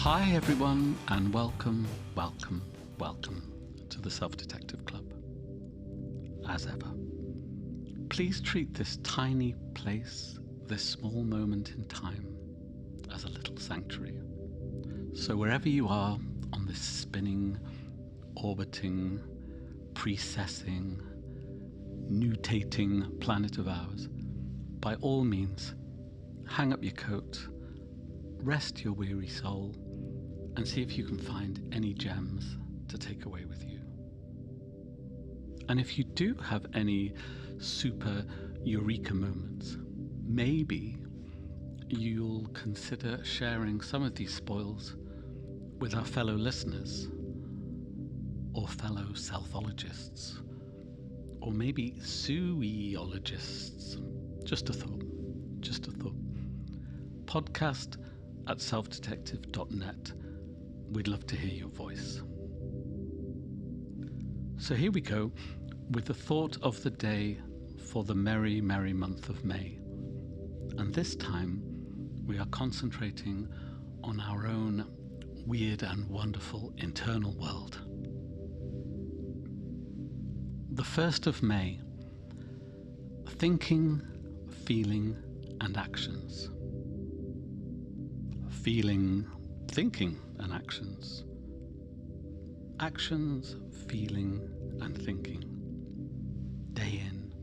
Hi everyone, and welcome to the Self-Detective Club. As ever, please treat this tiny place, this small moment in time, as a little sanctuary. So wherever you are on this spinning, orbiting, precessing, nutating planet of ours, by all means, hang up your coat, rest your weary soul, and see if you can find any gems to take away with you. And if you do have any super eureka moments, maybe you'll consider sharing some of these spoils with our fellow listeners, or fellow selfologists, or maybe suiologists. Just a thought. Podcast at selfdetective.net. We'd love to hear your voice. So here we go with the thought of the day for the merry, merry month of May. And this time we are concentrating on our own weird and wonderful internal world. The 1st of May. Thinking, feeling, and actions. Feeling, thinking, and actions. Actions, feeling, and thinking. Day in,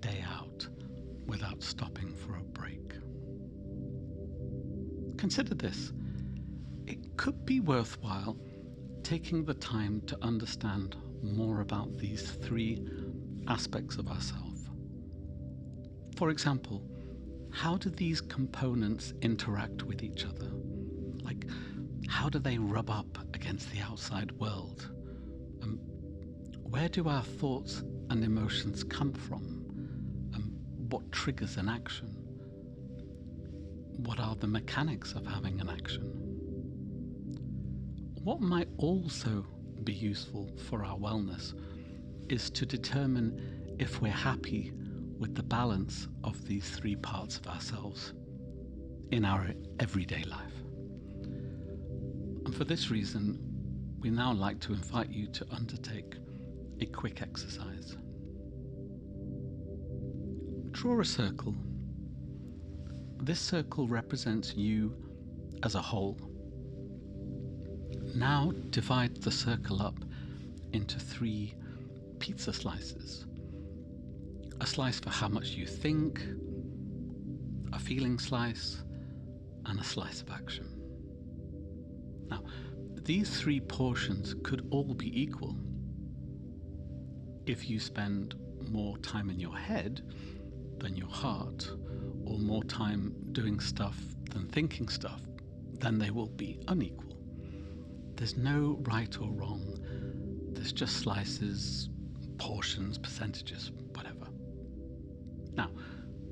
day out, without stopping for a break. Consider this. It could be worthwhile taking the time to understand more about these 3 aspects of ourselves. For example, how do these components interact with each other? Like, how do they rub up against the outside world? Where do our thoughts and emotions come from? What triggers an action? What are the mechanics of having an action? What might also be useful for our wellness is to determine if we're happy with the balance of these 3 parts of ourselves in our everyday life. And for this reason, we now like to invite you to undertake a quick exercise. Draw a circle. This circle represents you as a whole. Now divide the circle up into 3 pizza slices. A slice for how much you think, a feeling slice, and a slice of action. Now, these 3 portions could all be equal. If you spend more time in your head than your heart, or more time doing stuff than thinking stuff, then they will be unequal. There's no right or wrong. There's just slices, portions, percentages, whatever. Now,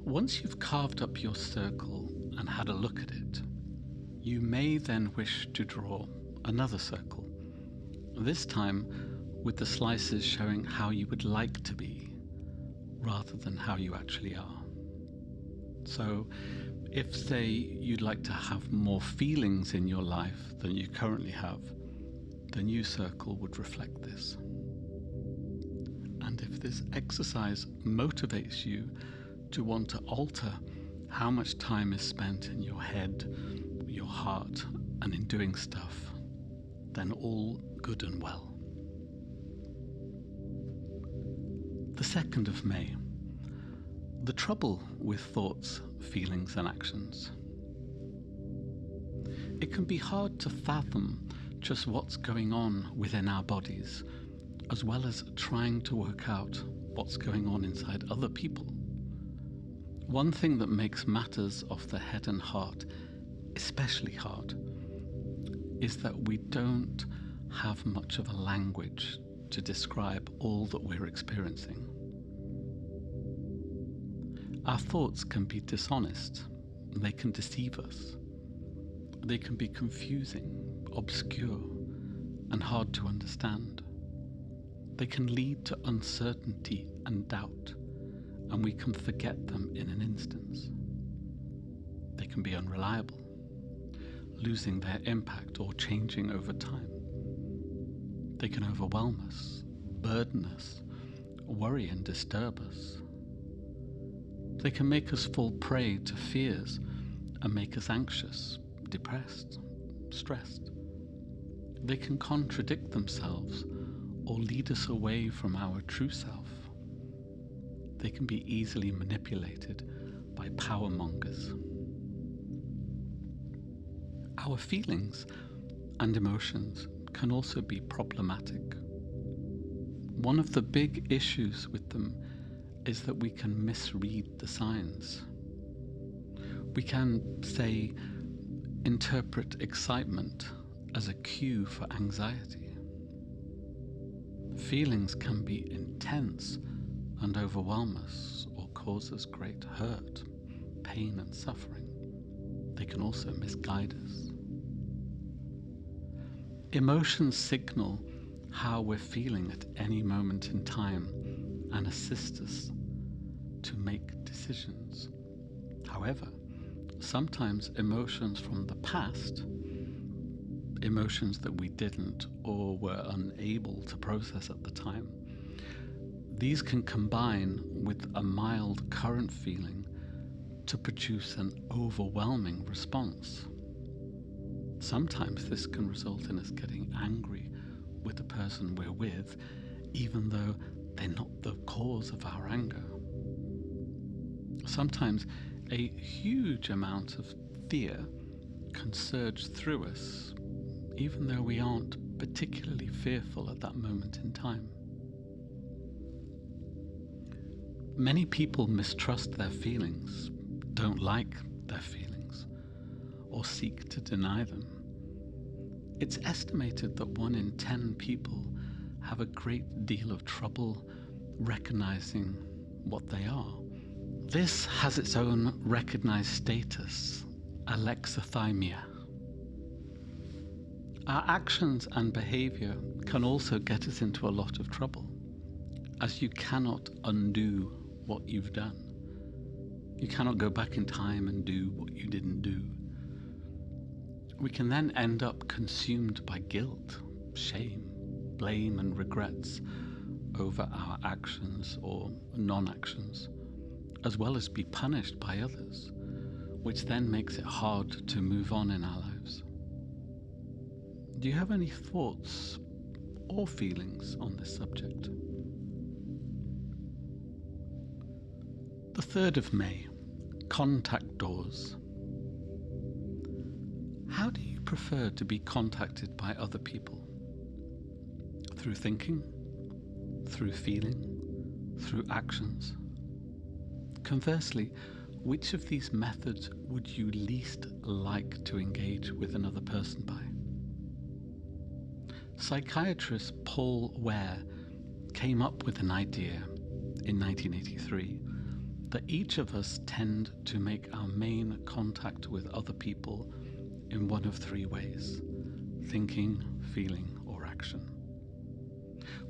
once you've carved up your circle and had a look at it, you may then wish to draw another circle, this time with the slices showing how you would like to be, rather than how you actually are. So, if, say, you'd like to have more feelings in your life than you currently have, the new circle would reflect this. And if this exercise motivates you to want to alter how much time is spent in your head, your heart, and in doing stuff, then all good and well. The 2nd of May. The trouble with thoughts, feelings, and actions. It can be hard to fathom just what's going on within our bodies, as well as trying to work out what's going on inside other people. One thing that makes matters of the head and heart especially hard is that we don't have much of a language to describe all that we're experiencing. Our thoughts can be dishonest, they can deceive us, they can be confusing, obscure, and hard to understand. They can lead to uncertainty and doubt, and we can forget them in an instant. They can be unreliable, losing their impact or changing over time. They can overwhelm us, burden us, worry and disturb us. They can make us fall prey to fears and make us anxious, depressed, stressed. They can contradict themselves or lead us away from our true self. They can be easily manipulated by power mongers. Our feelings and emotions can also be problematic. One of the big issues with them is that we can misread the signs. We can, say, interpret excitement as a cue for anxiety. Feelings can be intense and overwhelm us or cause us great hurt, pain and suffering. They can also misguide us. Emotions signal how we're feeling at any moment in time and assist us to make decisions. However, sometimes emotions from the past, emotions that we didn't or were unable to process at the time, these can combine with a mild current feeling to produce an overwhelming response. Sometimes this can result in us getting angry with the person we're with, even though they're not the cause of our anger. Sometimes a huge amount of fear can surge through us, even though we aren't particularly fearful at that moment in time. Many people mistrust their feelings, don't like their feelings, or seek to deny them. It's estimated that 1 in 10 people have a great deal of trouble recognizing what they are. This has its own recognized status, alexithymia. Our actions and behavior can also get us into a lot of trouble, as you cannot undo what you've done. You cannot go back in time and do what you didn't do. We can then end up consumed by guilt, shame, blame and regrets over our actions or non-actions, as well as be punished by others, which then makes it hard to move on in our lives. Do you have any thoughts or feelings on this subject? The 3rd of May, contact doors. How do you prefer to be contacted by other people? Through thinking? Through feeling? Through actions? Conversely, which of these methods would you least like to engage with another person by? Psychiatrist Paul Ware came up with an idea in 1983 that each of us tend to make our main contact with other people in one of 3 ways: thinking, feeling, or action.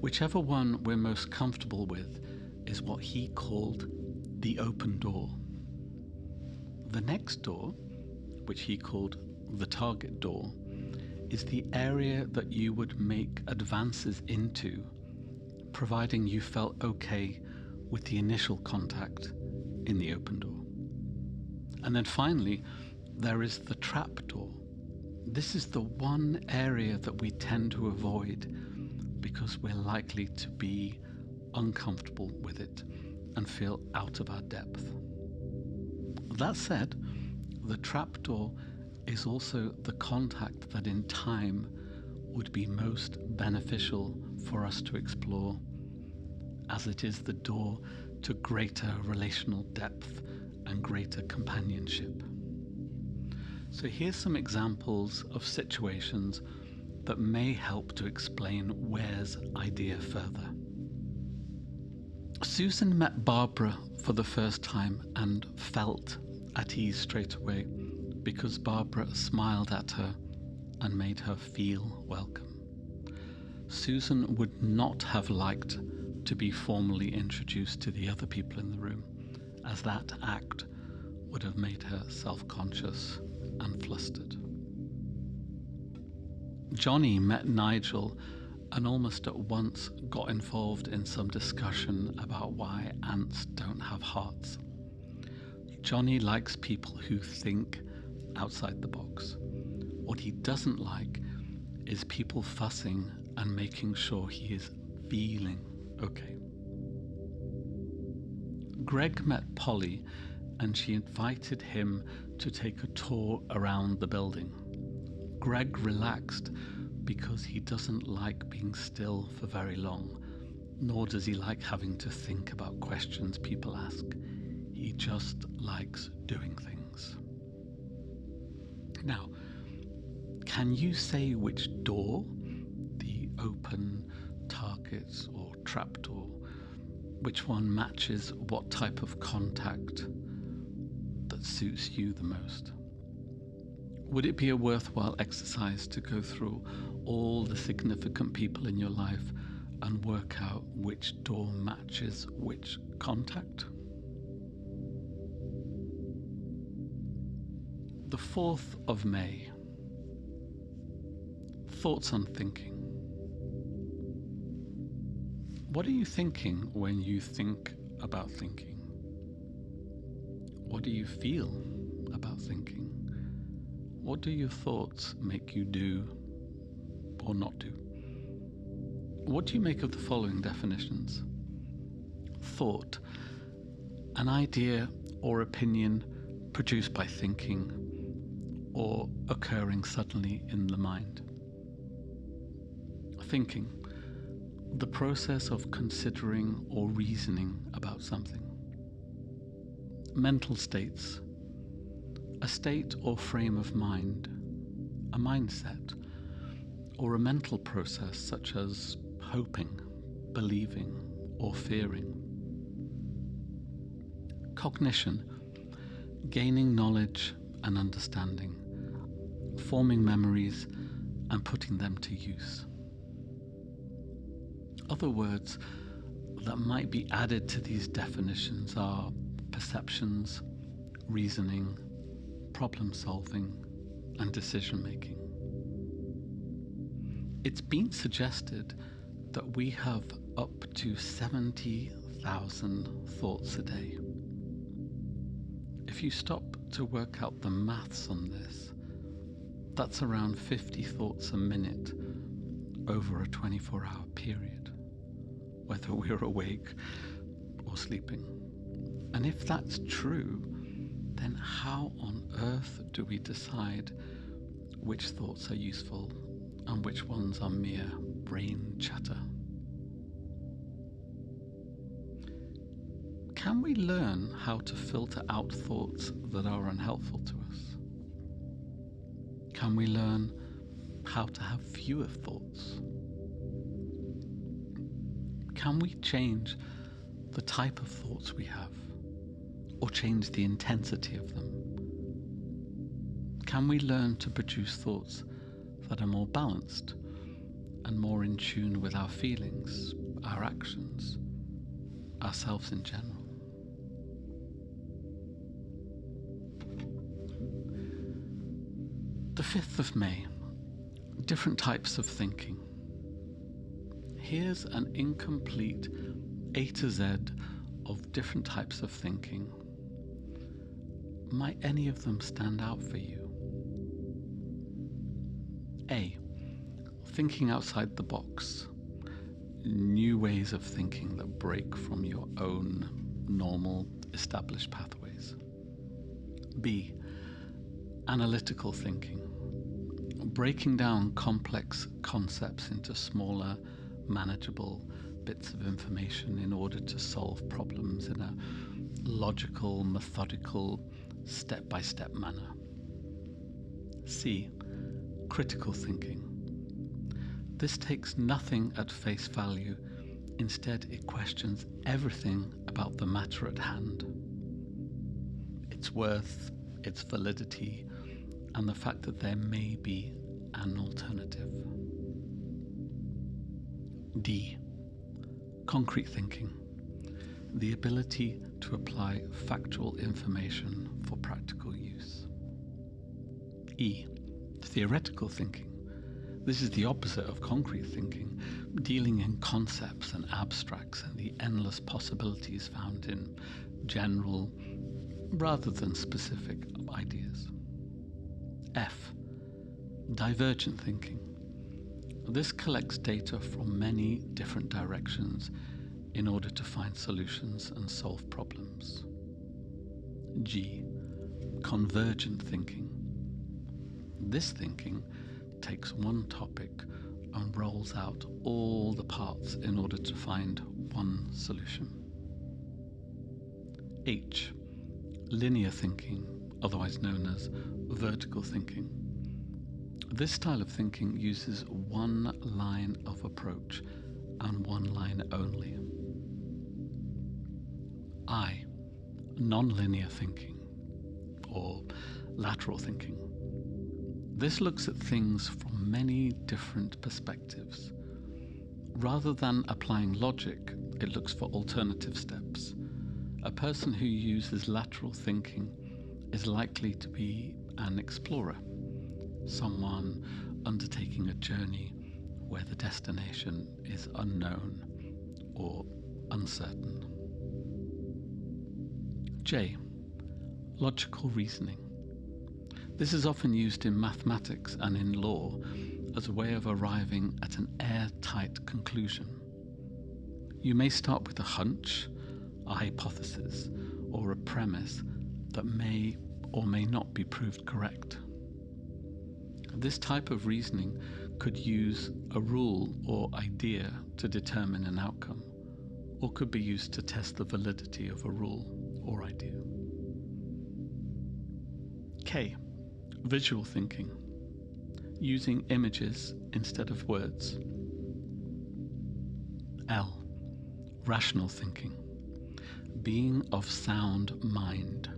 Whichever one we're most comfortable with is what he called the open door. The next door, which he called the target door, is the area that you would make advances into, providing you felt okay with the initial contact in the open door. And then finally, there is the trap door. This is the one area that we tend to avoid because we're likely to be uncomfortable with it and feel out of our depth. That said, the trap door is also the contact that in time would be most beneficial for us to explore, as it is the door to greater relational depth and greater companionship. So here's some examples of situations that may help to explain Ware's idea further. Susan met Barbara for the first time and felt at ease straight away because Barbara smiled at her and made her feel welcome. Susan would not have liked to be formally introduced to the other people in the room, as that act would have made her self-conscious and flustered. Johnny met Nigel and almost at once got involved in some discussion about why ants don't have hearts. Johnny likes people who think outside the box. What he doesn't like is people fussing and making sure he is feeling okay. Greg met Polly and she invited him to take a tour around the building. Greg relaxed because he doesn't like being still for very long, nor does he like having to think about questions people ask. He just likes doing things. Now, can you say which door, the open, target or trapdoor, which one matches what type of contact that suits you the most? Would it be a worthwhile exercise to go through all the significant people in your life and work out which door matches which contact? The 4th of May. Thoughts on thinking. What are you thinking when you think about thinking? What do you feel about thinking? What do your thoughts make you do or not do? What do you make of the following definitions? Thought, an idea or opinion produced by thinking or occurring suddenly in the mind. Thinking, the process of considering or reasoning about something. Mental states, a state or frame of mind, a mindset, or a mental process such as hoping, believing, or fearing. Cognition, gaining knowledge and understanding, forming memories and putting them to use. Other words that might be added to these definitions are perceptions, reasoning, problem solving, and decision making. It's been suggested that we have up to 70,000 thoughts a day. If you stop to work out the maths on this, that's around 50 thoughts a minute over a 24-hour period, whether we're awake or sleeping. And if that's true, then how on earth do we decide which thoughts are useful and which ones are mere brain chatter? Can we learn how to filter out thoughts that are unhelpful to us? Can we learn how to have fewer thoughts? Can we change the type of thoughts we have, or change the intensity of them? Can we learn to produce thoughts that are more balanced and more in tune with our feelings, our actions, ourselves in general? The 5th of May, different types of thinking. Here's an incomplete A to Z of different types of thinking. Might any of them stand out for you? A, thinking outside the box. New ways of thinking that break from your own normal established pathways. B, analytical thinking. Breaking down complex concepts into smaller, manageable bits of information in order to solve problems in a logical, methodical, step-by-step manner. C, critical thinking. This takes nothing at face value. Instead, it questions everything about the matter at hand. Its worth, its validity, and the fact that there may be an alternative. D, concrete thinking. The ability to apply factual information for practical use. E, theoretical thinking. This is the opposite of concrete thinking, dealing in concepts and abstracts and the endless possibilities found in general rather than specific ideas. F. Divergent thinking. This collects data from many different directions in order to find solutions and solve problems. G. Convergent thinking. This thinking takes one topic and rolls out all the parts in order to find one solution. H. Linear thinking, otherwise known as vertical thinking. This style of thinking uses one line of approach and one line only. I. Non-linear thinking, or lateral thinking. This looks at things from many different perspectives. Rather than applying logic, it looks for alternative steps. A person who uses lateral thinking is likely to be an explorer, someone undertaking a journey where the destination is unknown or uncertain. J. Logical reasoning. This is often used in mathematics and in law as a way of arriving at an airtight conclusion. You may start with a hunch, a hypothesis, or a premise that may or may not be proved correct. This type of reasoning could use a rule or idea to determine an outcome, or could be used to test the validity of a rule or idea. K. Visual thinking, using images instead of words. L. Rational thinking, being of sound mind,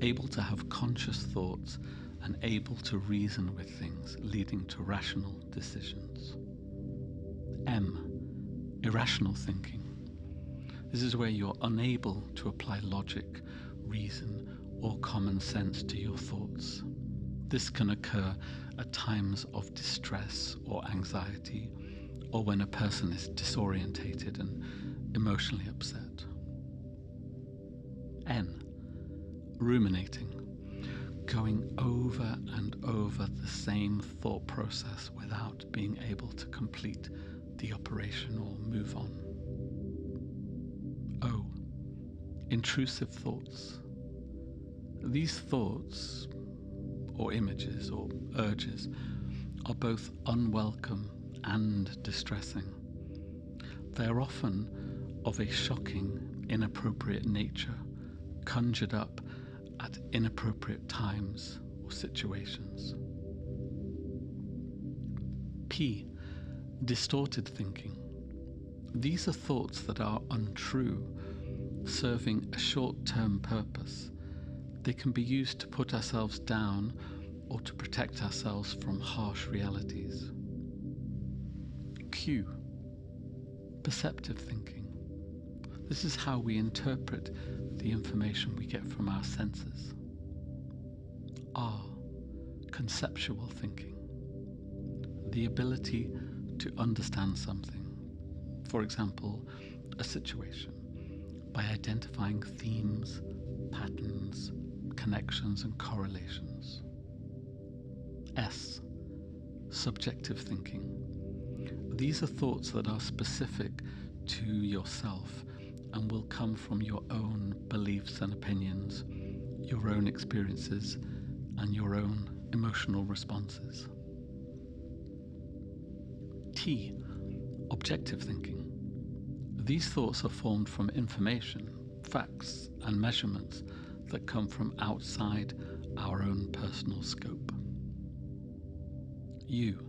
able to have conscious thoughts and able to reason with things, leading to rational decisions. M. Irrational thinking. This is where you're unable to apply logic, reason, or common sense to your thoughts. This can occur at times of distress or anxiety, or when a person is disorientated and emotionally upset. N. Ruminating, going over and over the same thought process without being able to complete the operation or move on. O. Intrusive thoughts. These thoughts, or images, or urges, are both unwelcome and distressing. They are often of a shocking, inappropriate nature, conjured up at inappropriate times or situations. P. Distorted thinking. These are thoughts that are untrue, serving a short-term purpose. They can be used to put ourselves down or to protect ourselves from harsh realities. Q. Perceptive thinking. This is how we interpret the information we get from our senses. R. Conceptual thinking. The ability to understand something, for example, a situation, by identifying themes, patterns, connections, and correlations. S. Subjective thinking. These are thoughts that are specific to yourself and will come from your own beliefs and opinions, your own experiences, and your own emotional responses. T. Objective thinking. These thoughts are formed from information, facts, and measurements that come from outside our own personal scope. U.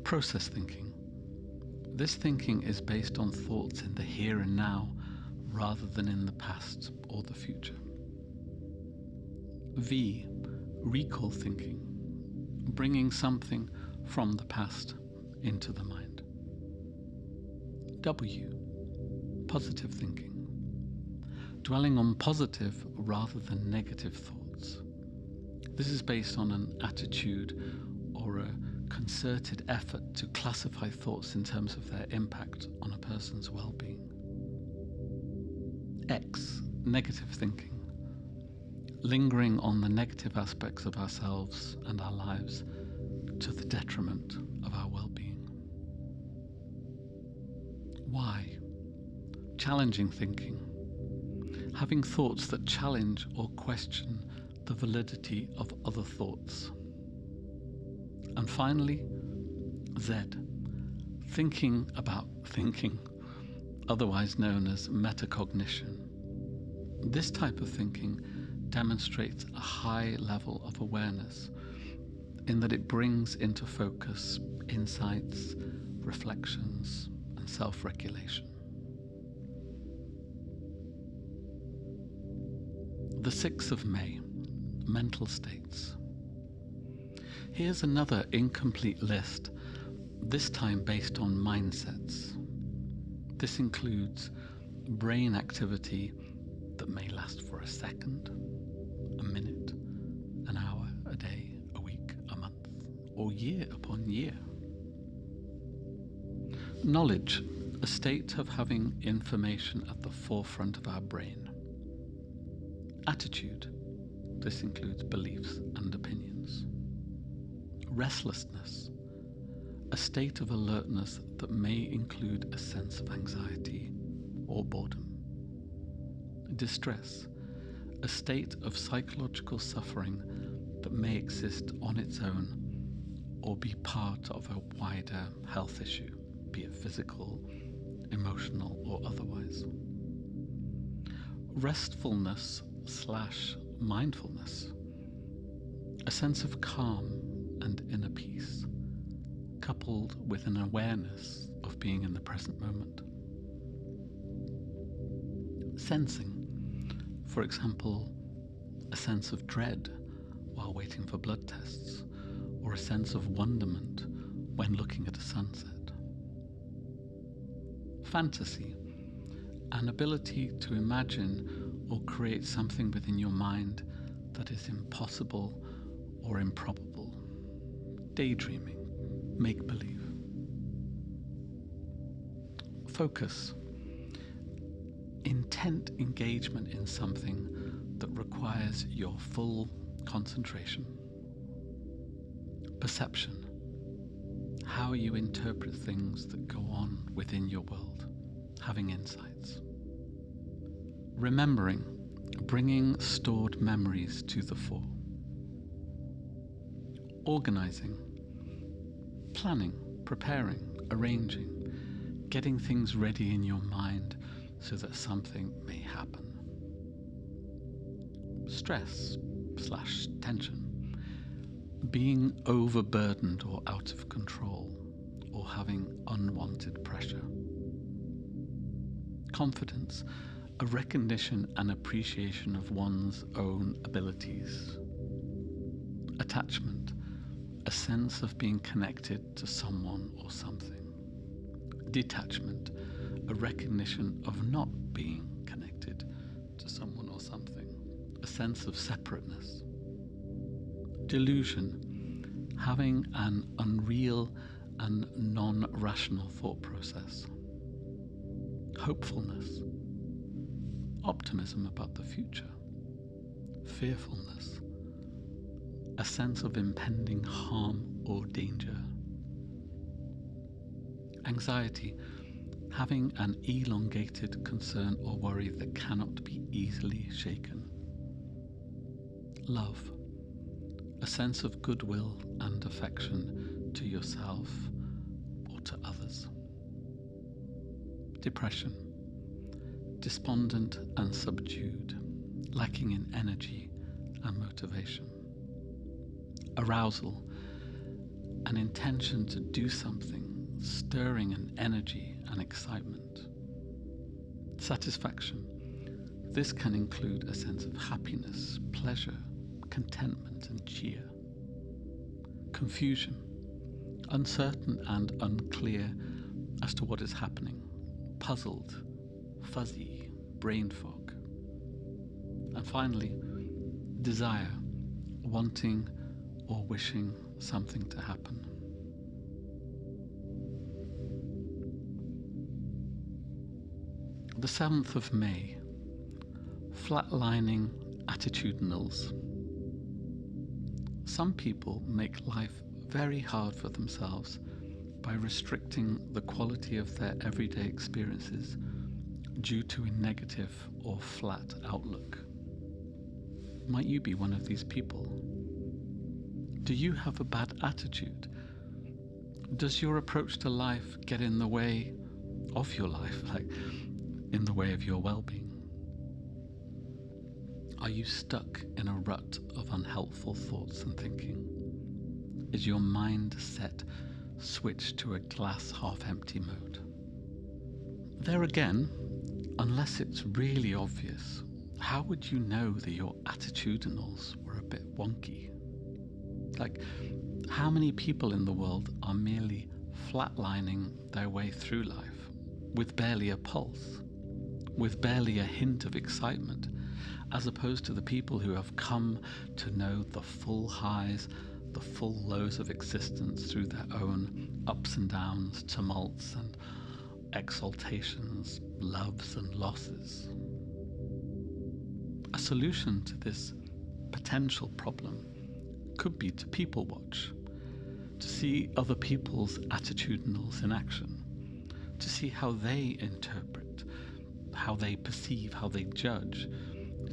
Process thinking. This thinking is based on thoughts in the here and now rather than in the past or the future. V. Recall thinking. Bringing something from the past into the mind. W. Positive thinking. Dwelling on positive rather than negative thoughts. This is based on an attitude or a concerted effort to classify thoughts in terms of their impact on a person's well-being. X, negative thinking. Lingering on the negative aspects of ourselves and our lives to the detriment of our well-being. Y, challenging thinking. Having thoughts that challenge or question the validity of other thoughts. And finally, Z, thinking about thinking, otherwise known as metacognition. This type of thinking demonstrates a high level of awareness in that it brings into focus insights, reflections, and self-regulation. The 6th of May, mental states. Here's another incomplete list, this time based on mindsets. This includes brain activity that may last for a second, a minute, an hour, a day, a week, a month, or year upon year. Knowledge, a state of having information at the forefront of our brain. Attitude, this includes beliefs and opinions. Restlessness, a state of alertness that may include a sense of anxiety or boredom. Distress, a state of psychological suffering that may exist on its own or be part of a wider health issue, be it physical, emotional, or otherwise. Restfulness/mindfulness, a sense of calm and inner peace, coupled with an awareness of being in the present moment. Sensing, for example, a sense of dread while waiting for blood tests, or a sense of wonderment when looking at a sunset. Fantasy, an ability to imagine or create something within your mind that is impossible or improbable. Daydreaming, make-believe. Focus, intent engagement in something that requires your full concentration. Perception, how you interpret things that go on within your world, having insights. Remembering, bringing stored memories to the fore. Organizing, planning, preparing, arranging, getting things ready in your mind so that something may happen. Stress/tension, being overburdened or out of control, or having unwanted pressure. Confidence, a recognition and appreciation of one's own abilities. Attachment, a sense of being connected to someone or something. Detachment, a recognition of not being connected to someone or something, a sense of separateness. Delusion, having an unreal and non-rational thought process. Hopefulness, optimism about the future. Fearfulness, a sense of impending harm or danger. Anxiety, having an elongated concern or worry that cannot be easily shaken. Love, a sense of goodwill and affection to yourself or to others. Depression, despondent and subdued, lacking in energy and motivation. Arousal, an intention to do something, stirring an energy and excitement. Satisfaction, this can include a sense of happiness, pleasure, contentment and cheer. Confusion, uncertain and unclear as to what is happening, puzzled, fuzzy, brain fog. And finally, desire, wanting or wishing something to happen. The 7th of May, flatlining attitudinals. Some people make life very hard for themselves by restricting the quality of their everyday experiences due to a negative or flat outlook. Might you be one of these people? Do you have a bad attitude? Does your approach to life get in the way of your life, like in the way of your well-being? Are you stuck in a rut of unhelpful thoughts and thinking? Is your mind set switched to a glass half-empty mode? There again, unless it's really obvious, how would you know that your attitudinals were a bit wonky? Like, how many people in the world are merely flatlining their way through life with barely a pulse, with barely a hint of excitement, as opposed to the people who have come to know the full highs, the full lows of existence through their own ups and downs, tumults and exaltations, loves and losses? A solution to this potential problem could be to people watch, to see other people's attitudinals in action, to see how they interpret, how they perceive, how they judge,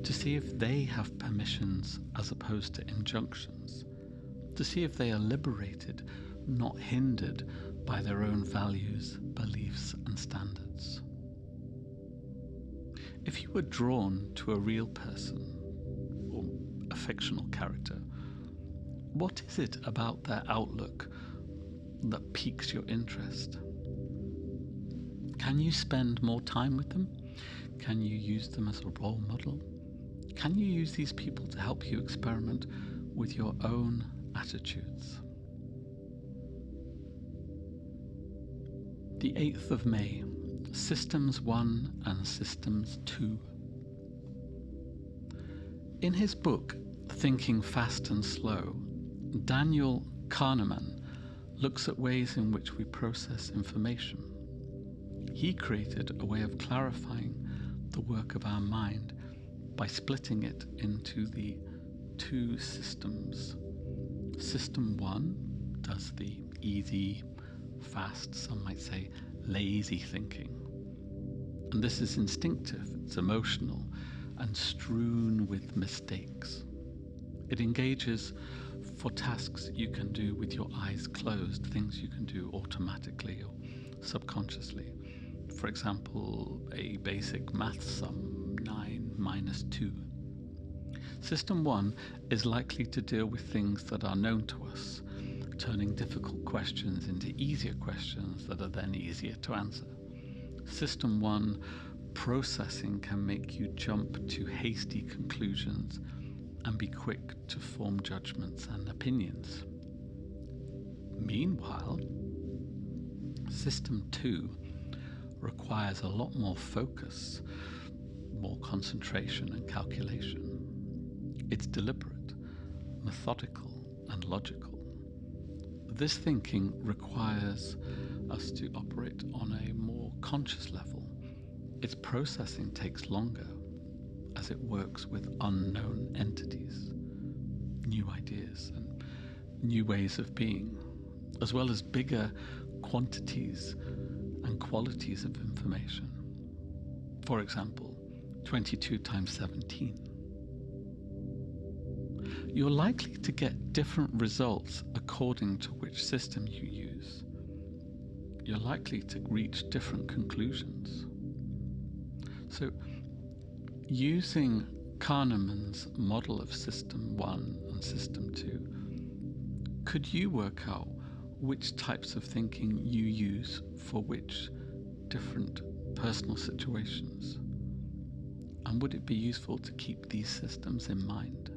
to see if they have permissions as opposed to injunctions, to see if they are liberated, not hindered by their own values, beliefs and standards. If you were drawn to a real person or a fictional character, what is it about their outlook that piques your interest? Can you spend more time with them? Can you use them as a role model? Can you use these people to help you experiment with your own attitudes? The 8th of May, Systems 1 and Systems 2. In his book, Thinking Fast and Slow, Daniel Kahneman looks at ways in which we process information. He created a way of clarifying the work of our mind by splitting it into the 2 systems. System 1 does the easy, fast, some might say lazy thinking. And this is instinctive, it's emotional, and strewn with mistakes. It engages for tasks you can do with your eyes closed, things you can do automatically or subconsciously. For example, a basic math sum, 9 minus 2. System 1 is likely to deal with things that are known to us, turning difficult questions into easier questions that are then easier to answer. System 1 processing can make you jump to hasty conclusions and be quick to form judgments and opinions. Meanwhile, System 2 requires a lot more focus, more concentration and calculation. It's deliberate, methodical and logical. This thinking requires us to operate on a more conscious level. Its processing takes longer as it works with unknown entities, new ideas and new ways of being, as well as bigger quantities and qualities of information. For example, 22 times 17. You're likely to get different results according to which system you use. You're likely to reach different conclusions. So, using Kahneman's model of System 1 and System 2, could you work out which types of thinking you use for which different personal situations? And would it be useful to keep these systems in mind?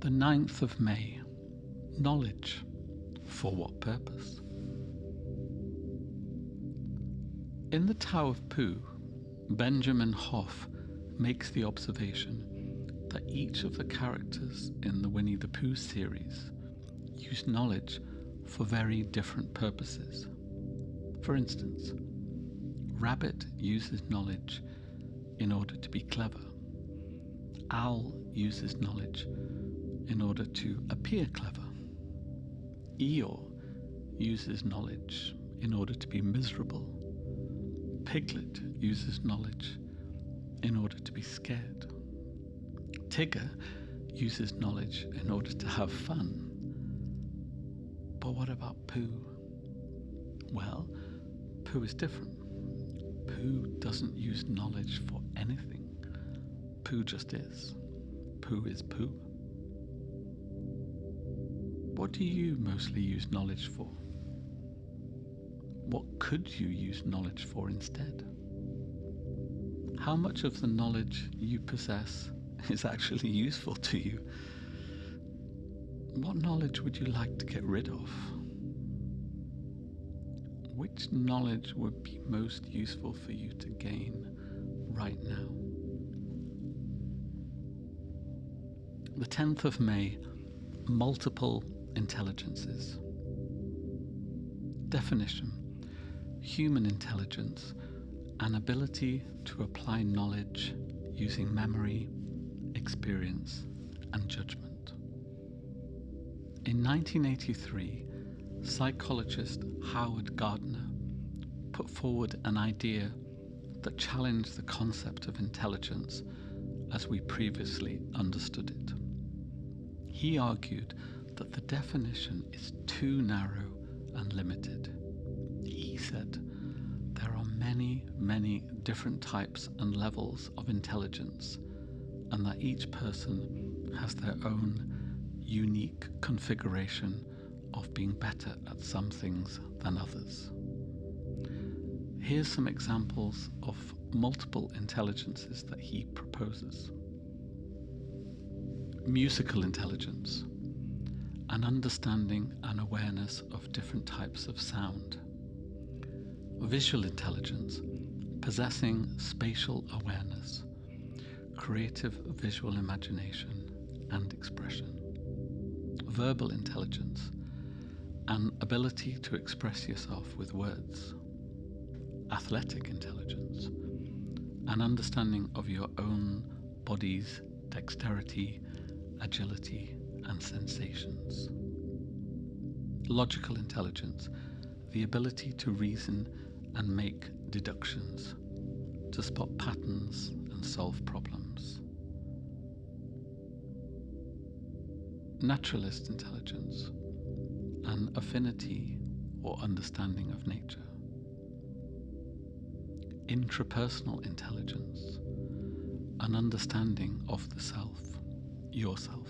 The 9th of May, knowledge. For what purpose? In the Tao of Pooh, Benjamin Hoff makes the observation that each of the characters in the Winnie the Pooh series use knowledge for very different purposes. For instance, rabbit uses knowledge in order to be clever. Owl uses knowledge in order to appear clever. Eeyore uses knowledge in order to be miserable. Piglet uses knowledge in order to be scared. Tigger uses knowledge in order to have fun. But what about Pooh? Well, Pooh is different. Pooh doesn't use knowledge for anything. Pooh just is. Pooh is Pooh. What do you mostly use knowledge for? What could you use knowledge for instead? How much of the knowledge you possess is actually useful to you? What knowledge would you like to get rid of? Which knowledge would be most useful for you to gain right now? The 10th of May, multiple intelligences. Definition: human intelligence, an ability to apply knowledge using memory, experience, and judgment. In 1983, psychologist Howard Gardner put forward an idea that challenged the concept of intelligence as we previously understood it. He argued that the definition is too narrow and limited. He said, there are many, many different types and levels of intelligence, and that each person has their own unique configuration of being better at some things than others. Here's some examples of multiple intelligences that he proposes. Musical intelligence, an understanding and awareness of different types of sound. Visual intelligence, possessing spatial awareness, creative visual imagination and expression. Verbal intelligence, an ability to express yourself with words. Athletic intelligence, an understanding of your own body's dexterity, agility, and sensations. Logical intelligence, the ability to reason and make deductions, to spot patterns and solve problems. Naturalist intelligence, an affinity or understanding of nature. Intrapersonal intelligence, an understanding of the self, yourself.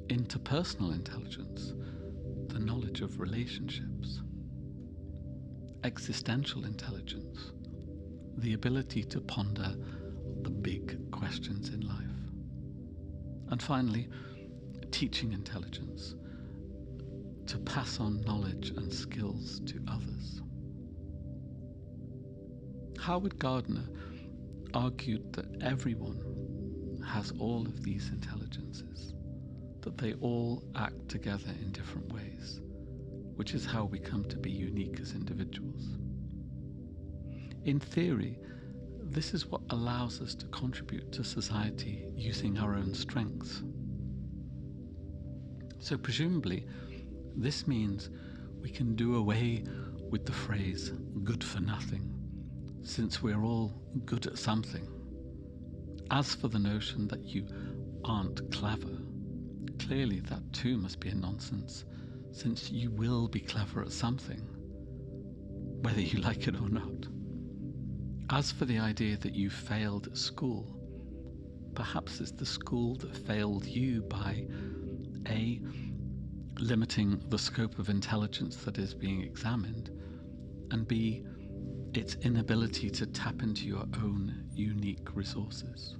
Interpersonal intelligence, the knowledge of relationships. Existential intelligence, the ability to ponder the big questions in life. And finally, teaching intelligence, to pass on knowledge and skills to others. Howard Gardner argued that everyone has all of these intelligences, that they all act together in different ways, which is how we come to be unique as individuals. In theory, this is what allows us to contribute to society using our own strengths. So presumably, this means we can do away with the phrase good for nothing, since we're all good at something. As for the notion that you aren't clever, clearly that too must be a nonsense, since you will be clever at something, whether you like it or not. As for the idea that you failed at school, perhaps it's the school that failed you by A, limiting the scope of intelligence that is being examined, and B, its inability to tap into your own unique resources.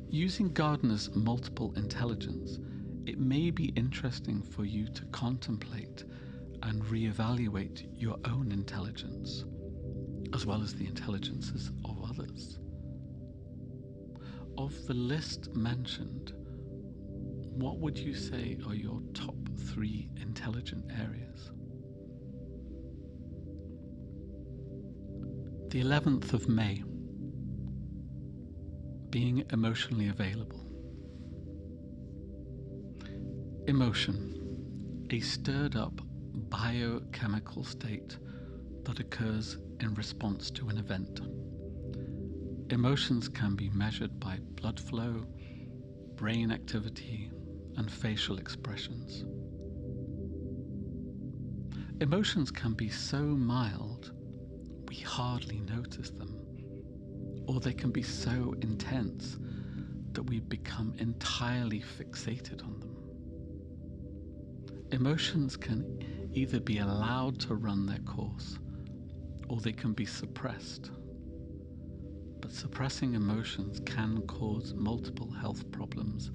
Using Gardner's multiple intelligence, it may be interesting for you to contemplate and reevaluate your own intelligence, as well as the intelligences of others. Of the list mentioned, what would you say are your top 3 intelligent areas? The 11th of May. Being emotionally available. Emotion, a stirred up biochemical state that occurs in response to an event. Emotions can be measured by blood flow, brain activity, and facial expressions. Emotions can be so mild we hardly notice them, or they can be so intense that we become entirely fixated on them. Emotions can either be allowed to run their course, or they can be suppressed. But suppressing emotions can cause multiple health problems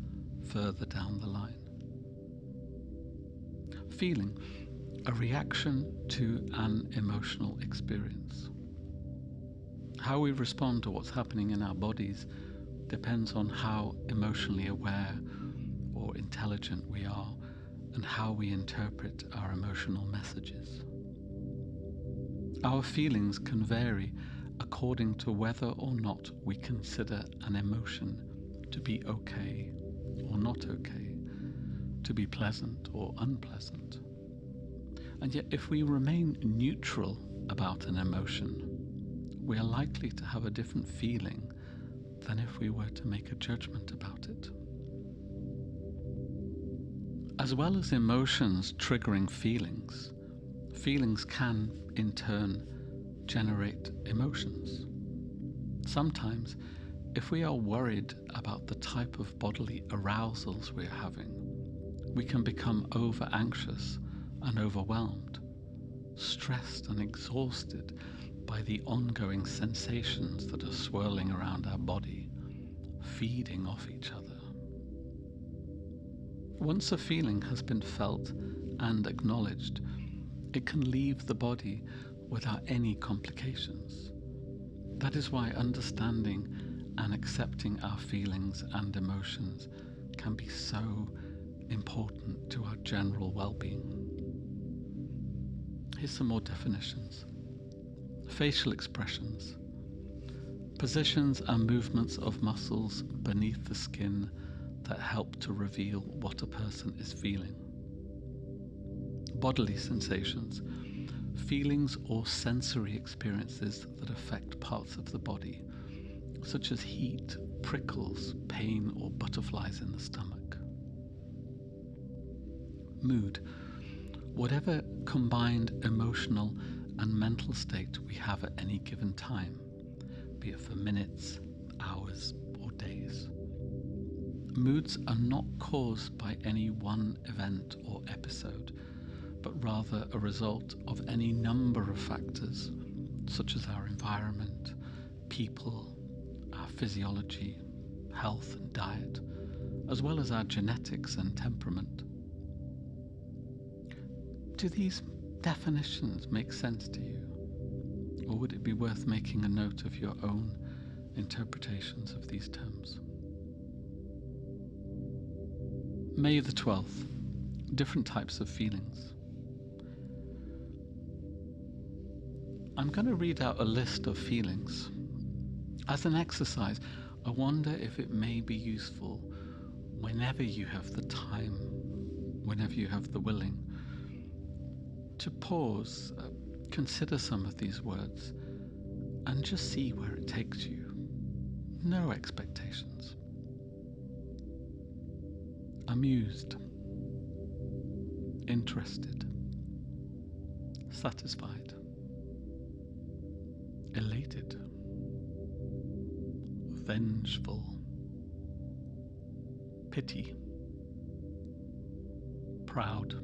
further down the line. Feeling, a reaction to an emotional experience. How we respond to what's happening in our bodies depends on how emotionally aware or intelligent we are and how we interpret our emotional messages. Our feelings can vary according to whether or not we consider an emotion to be okay or not okay, to be pleasant or unpleasant. And yet, if we remain neutral about an emotion, we are likely to have a different feeling than if we were to make a judgment about it. As well as emotions triggering feelings, feelings can, in turn, generate emotions. Sometimes, if we are worried about the type of bodily arousals we're having, we can become over-anxious and overwhelmed, stressed and exhausted by the ongoing sensations that are swirling around our body, feeding off each other. Once a feeling has been felt and acknowledged, it can leave the body without any complications. That is why understanding and accepting our feelings and emotions can be so important to our general well-being. Here's some more definitions. Facial expressions. Positions and movements of muscles beneath the skin that help to reveal what a person is feeling. Bodily sensations. Feelings or sensory experiences that affect parts of the body, such as heat, prickles, pain, or butterflies in the stomach. Mood. Whatever combined emotional and mental state we have at any given time, be it for minutes, hours, or days. Moods are not caused by any one event or episode, but rather a result of any number of factors, such as our environment, people, our physiology, health and diet, as well as our genetics and temperament. Do these definitions make sense to you? Or would it be worth making a note of your own interpretations of these terms? May the 12th. Different types of feelings. I'm going to read out a list of feelings. As an exercise, I wonder if it may be useful whenever you have the time, whenever you have the willing, to pause, consider some of these words, and just see where it takes you. No expectations. Amused, interested, satisfied, elated, vengeful, pity, proud,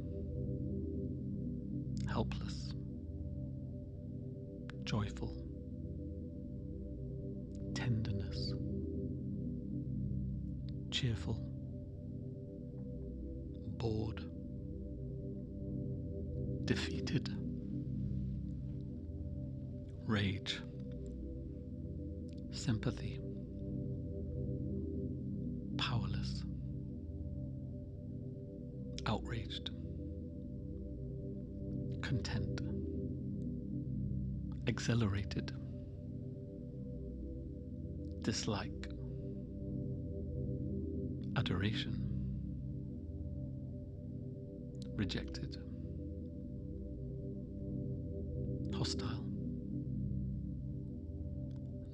helpless, joyful, tenderness, cheerful, bored, defeated, rage, sympathy, powerless, outraged, content, exhilarated, dislike, adoration, rejected, hostile,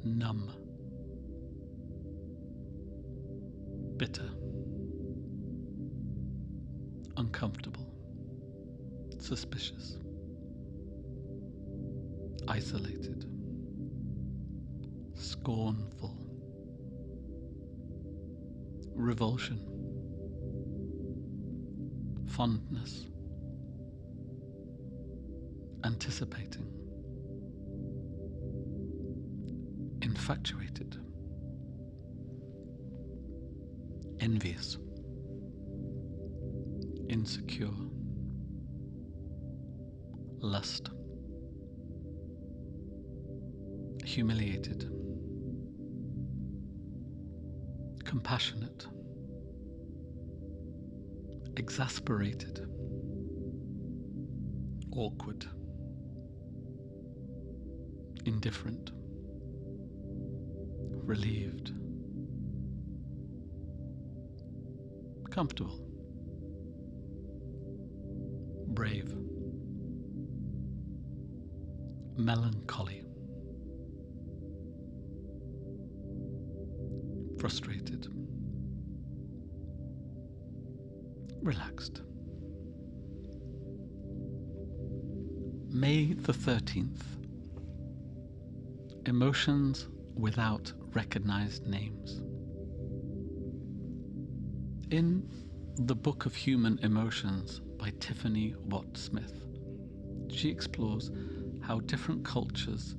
numb, bitter, uncomfortable, suspicious, isolated, scornful, revulsion, fondness, anticipating, infatuated, envious, insecure, lust, humiliated, compassionate, exasperated, awkward, indifferent, relieved, comfortable, brave, melancholy, frustrated, relaxed. May the 13th. Emotions without recognized names. In The Book of Human Emotions by Tiffany Watt Smith, she explores how different cultures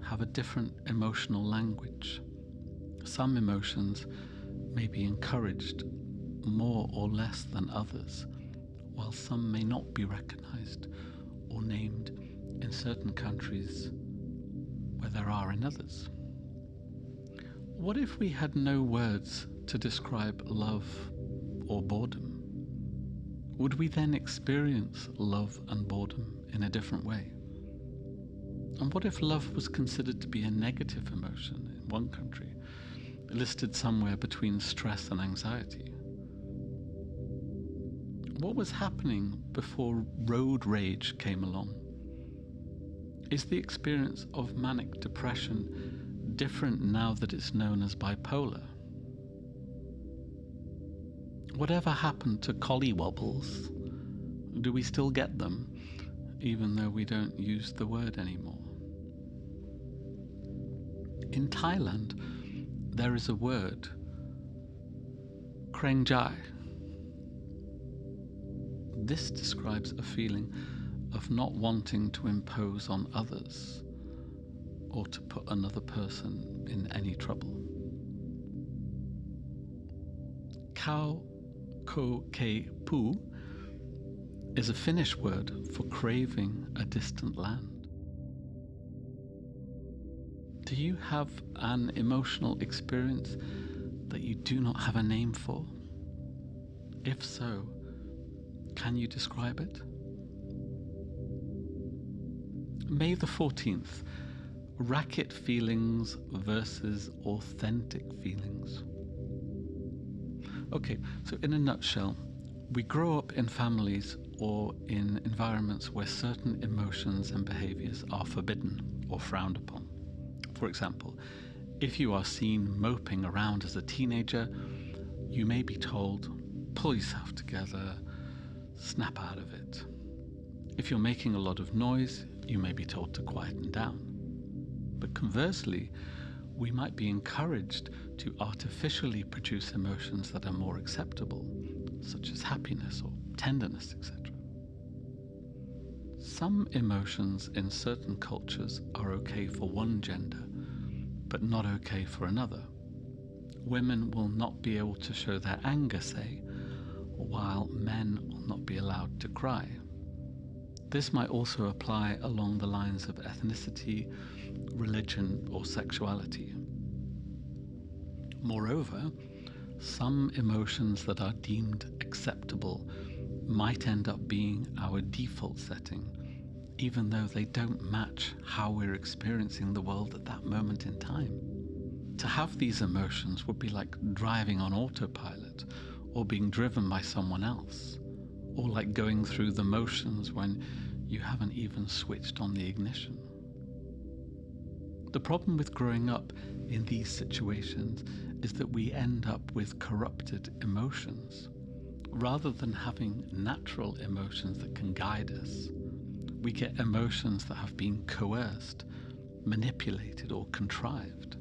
have a different emotional language. Some emotions may be encouraged more or less than others, while some may not be recognized or named in certain countries where there are in others. What if we had no words to describe love or boredom? Would we then experience love and boredom in a different way? And what if love was considered to be a negative emotion in one country, listed somewhere between stress and anxiety? What was happening before road rage came along? Is the experience of manic depression different now that it's known as bipolar? Whatever happened to collywobbles? Do we still get them, even though we don't use the word anymore? In Thailand, there is a word, kreng jai. This describes a feeling of not wanting to impose on others or to put another person in any trouble. Kau ko ke pu is a Finnish word for craving a distant land. Do you have an emotional experience that you do not have a name for? If so, can you describe it? May the 14th, racket feelings versus authentic feelings. Okay, so in a nutshell, we grow up in families or in environments where certain emotions and behaviors are forbidden or frowned upon. For example, if you are seen moping around as a teenager, you may be told, pull yourself together, snap out of it. If you're making a lot of noise, you may be told to quieten down. But conversely, we might be encouraged to artificially produce emotions that are more acceptable, such as happiness or tenderness, etc. Some emotions in certain cultures are okay for one gender, but not okay for another. Women will not be able to show their anger, say, while men will not be allowed to cry. This might also apply along the lines of ethnicity, religion, or sexuality. Moreover, some emotions that are deemed acceptable might end up being our default setting, even though they don't match how we're experiencing the world at that moment in time. To have these emotions would be like driving on autopilot, or being driven by someone else, or like going through the motions when you haven't even switched on the ignition. The problem with growing up in these situations is that we end up with corrupted emotions. Rather than having natural emotions that can guide us, we get emotions that have been coerced, manipulated, or contrived.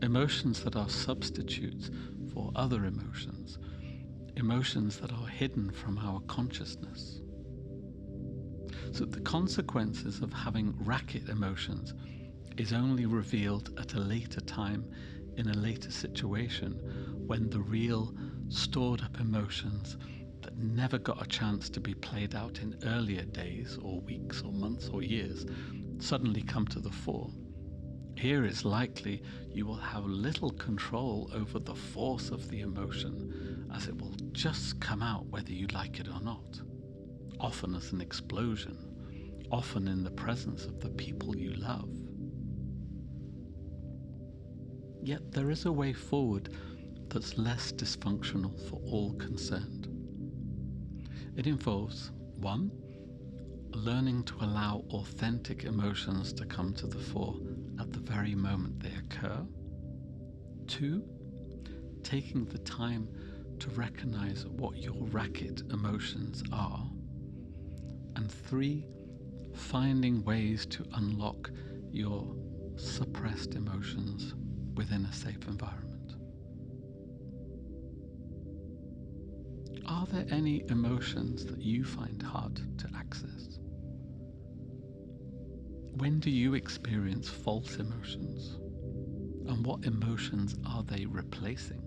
Emotions that are substitutes for other emotions, emotions that are hidden from our consciousness. So the consequences of having racket emotions is only revealed at a later time, in a later situation, when the real stored up emotions that never got a chance to be played out in earlier days or weeks or months or years suddenly come to the fore. Here it's likely you will have little control over the force of the emotion, as it will just come out whether you like it or not, often as an explosion, often in the presence of the people you love. Yet there is a way forward that's less dysfunctional for all concerned. It involves 1. Learning to allow authentic emotions to come to the fore at the very moment they occur. 2. Taking the time to recognize what your racket emotions are. And 3. Finding ways to unlock your suppressed emotions within a safe environment. Are there any emotions that you find hard to access? When do you experience false emotions? And what emotions are they replacing?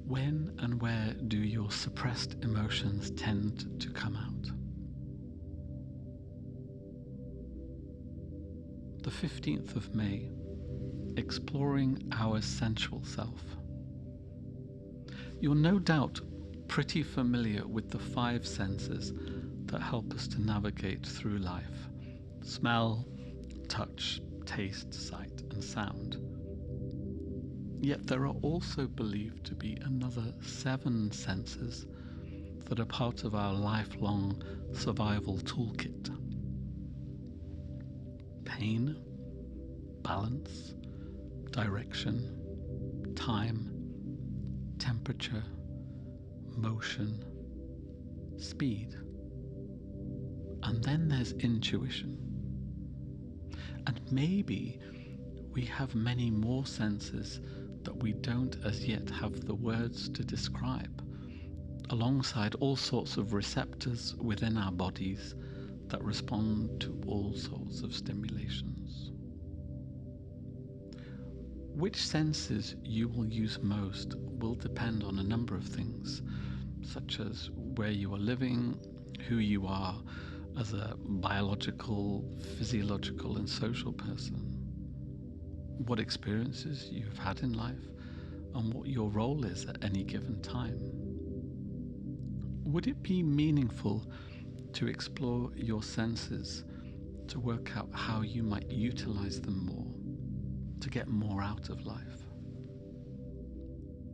When and where do your suppressed emotions tend to come out? The 15th of May, exploring our sensual self. You're no doubt pretty familiar with the 5 senses that help us to navigate through life: smell, touch, taste, sight, and sound. Yet there are also believed to be another 7 senses that are part of our lifelong survival toolkit: pain, balance, direction, time, temperature, motion, speed. And then there's intuition. And maybe we have many more senses that we don't as yet have the words to describe, alongside all sorts of receptors within our bodies that respond to all sorts of stimulations. Which senses you will use most will depend on a number of things, such as where you are living, who you are as a biological, physiological, and social person, what experiences you've had in life, and what your role is at any given time. Would it be meaningful to explore your senses to work out how you might utilize them more, to get more out of life?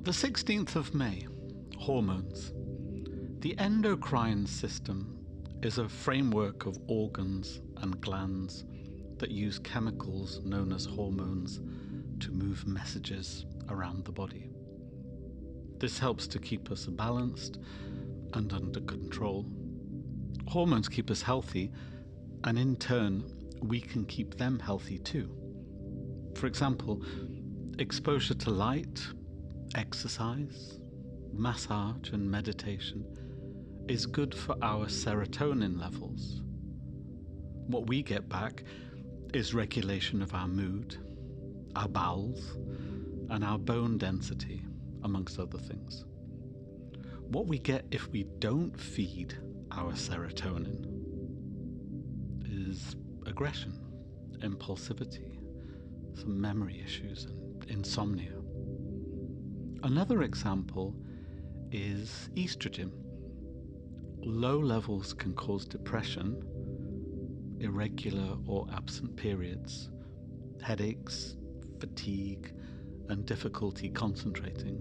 The 16th of May, hormones. The endocrine system is a framework of organs and glands that use chemicals known as hormones to move messages around the body. This helps to keep us balanced and under control. Hormones keep us healthy, and in turn, we can keep them healthy too. For example, exposure to light, exercise, massage, and meditation is good for our serotonin levels. What we get back is regulation of our mood, our bowels, and our bone density, amongst other things. What we get if we don't feed our serotonin is aggression, impulsivity, some memory issues, and insomnia. Another example is estrogen. Low levels can cause depression, irregular or absent periods, headaches, fatigue, and difficulty concentrating,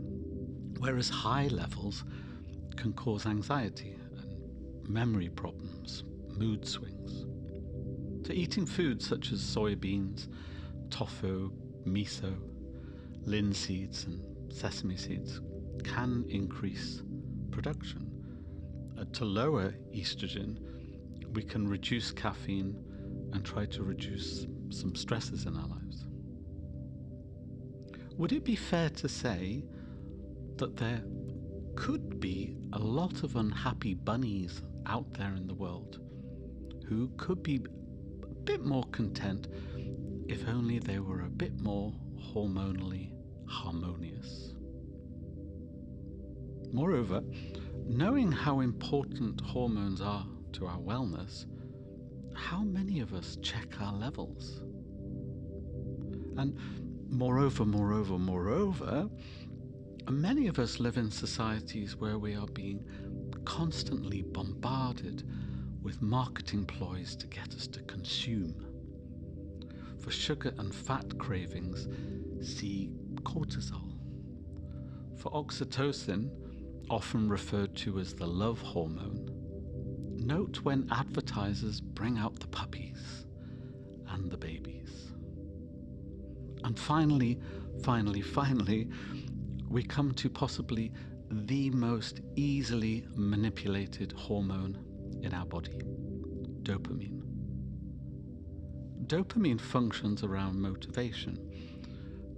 whereas high levels can cause anxiety and memory problems, mood swings. So eating foods such as soybeans, tofu, miso, linseeds and sesame seeds can increase production. To lower estrogen, we can reduce caffeine and try to reduce some stresses in our lives. Would it be fair to say that there could be a lot of unhappy bunnies out there in the world who could be a bit more content if only they were a bit more hormonally harmonious? Moreover, knowing how important hormones are to our wellness, how many of us check our levels? And moreover, many of us live in societies where we are being constantly bombarded with marketing ploys to get us to consume. For sugar and fat cravings, see cortisol. For oxytocin, often referred to as the love hormone, note when advertisers bring out the puppies and the babies. And finally, we come to possibly the most easily manipulated hormone in our body, dopamine. Dopamine functions around motivation,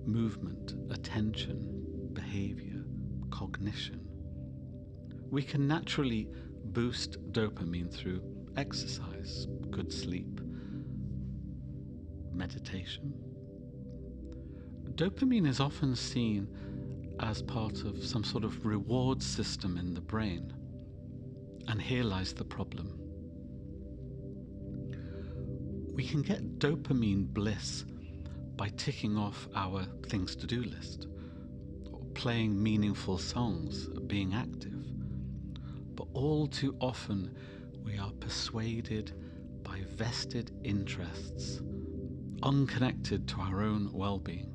movement, attention, behavior, cognition. We can naturally boost dopamine through exercise, good sleep, meditation. Dopamine is often seen as part of some sort of reward system in the brain. And here lies the problem. We can get dopamine bliss by ticking off our things to do list, or playing meaningful songs, being active. But all too often we are persuaded by vested interests, unconnected to our own well-being,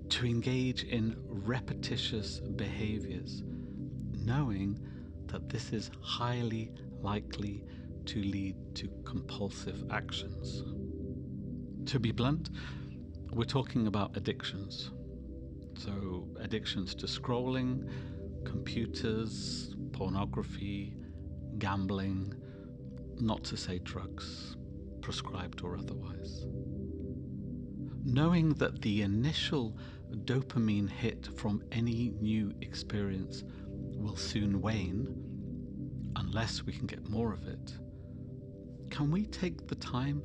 to engage in repetitious behaviors, knowing that this is highly likely to lead to compulsive actions. To be blunt, we're talking about addictions. So addictions to scrolling, computers, pornography, gambling, not to say drugs, prescribed or otherwise. Knowing that the initial dopamine hit from any new experience will soon wane, unless we can get more of it, can we take the time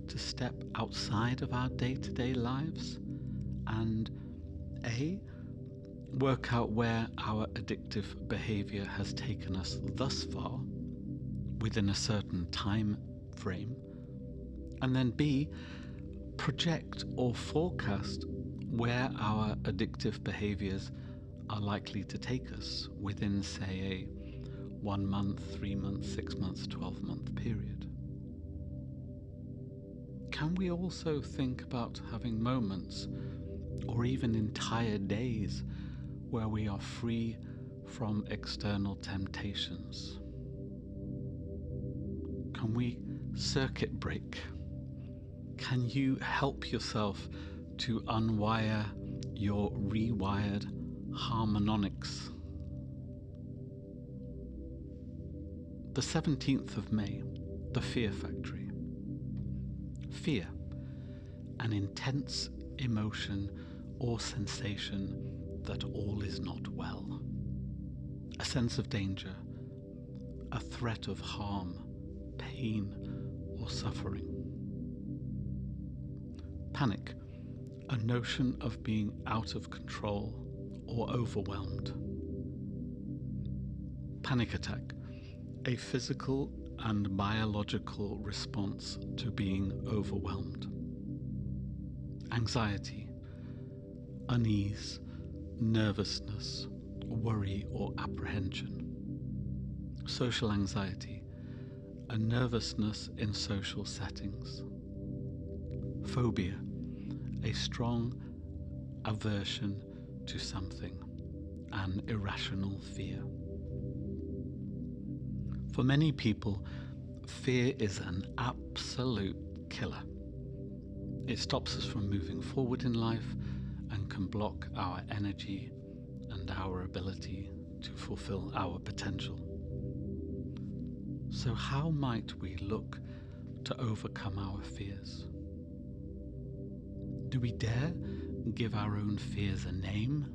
to step outside of our day-to-day lives and work out where our addictive behavior has taken us thus far within a certain time frame, and then B, project or forecast where our addictive behaviors are likely to take us within, say, a 1 month, 3 months, 6 months, 12-month period. Can we also think about having moments or even entire days where we are free from external temptations? Can we circuit break? Can you help yourself to unwire your rewired harmonics? The 17th of May, the Fear Factory. Fear, an intense emotion or sensation that all is not well. A sense of danger, a threat of harm, pain, or suffering. Panic, a notion of being out of control or overwhelmed. Panic attack, a physical and biological response to being overwhelmed. Anxiety, unease, nervousness, worry or apprehension. Social anxiety, a nervousness in social settings. Phobia, a strong aversion to something, an irrational fear. For many people, fear is an absolute killer. It stops us from moving forward in life and can block our energy and our ability to fulfill our potential. So how might we look to overcome our fears? Do we dare give our own fears a name?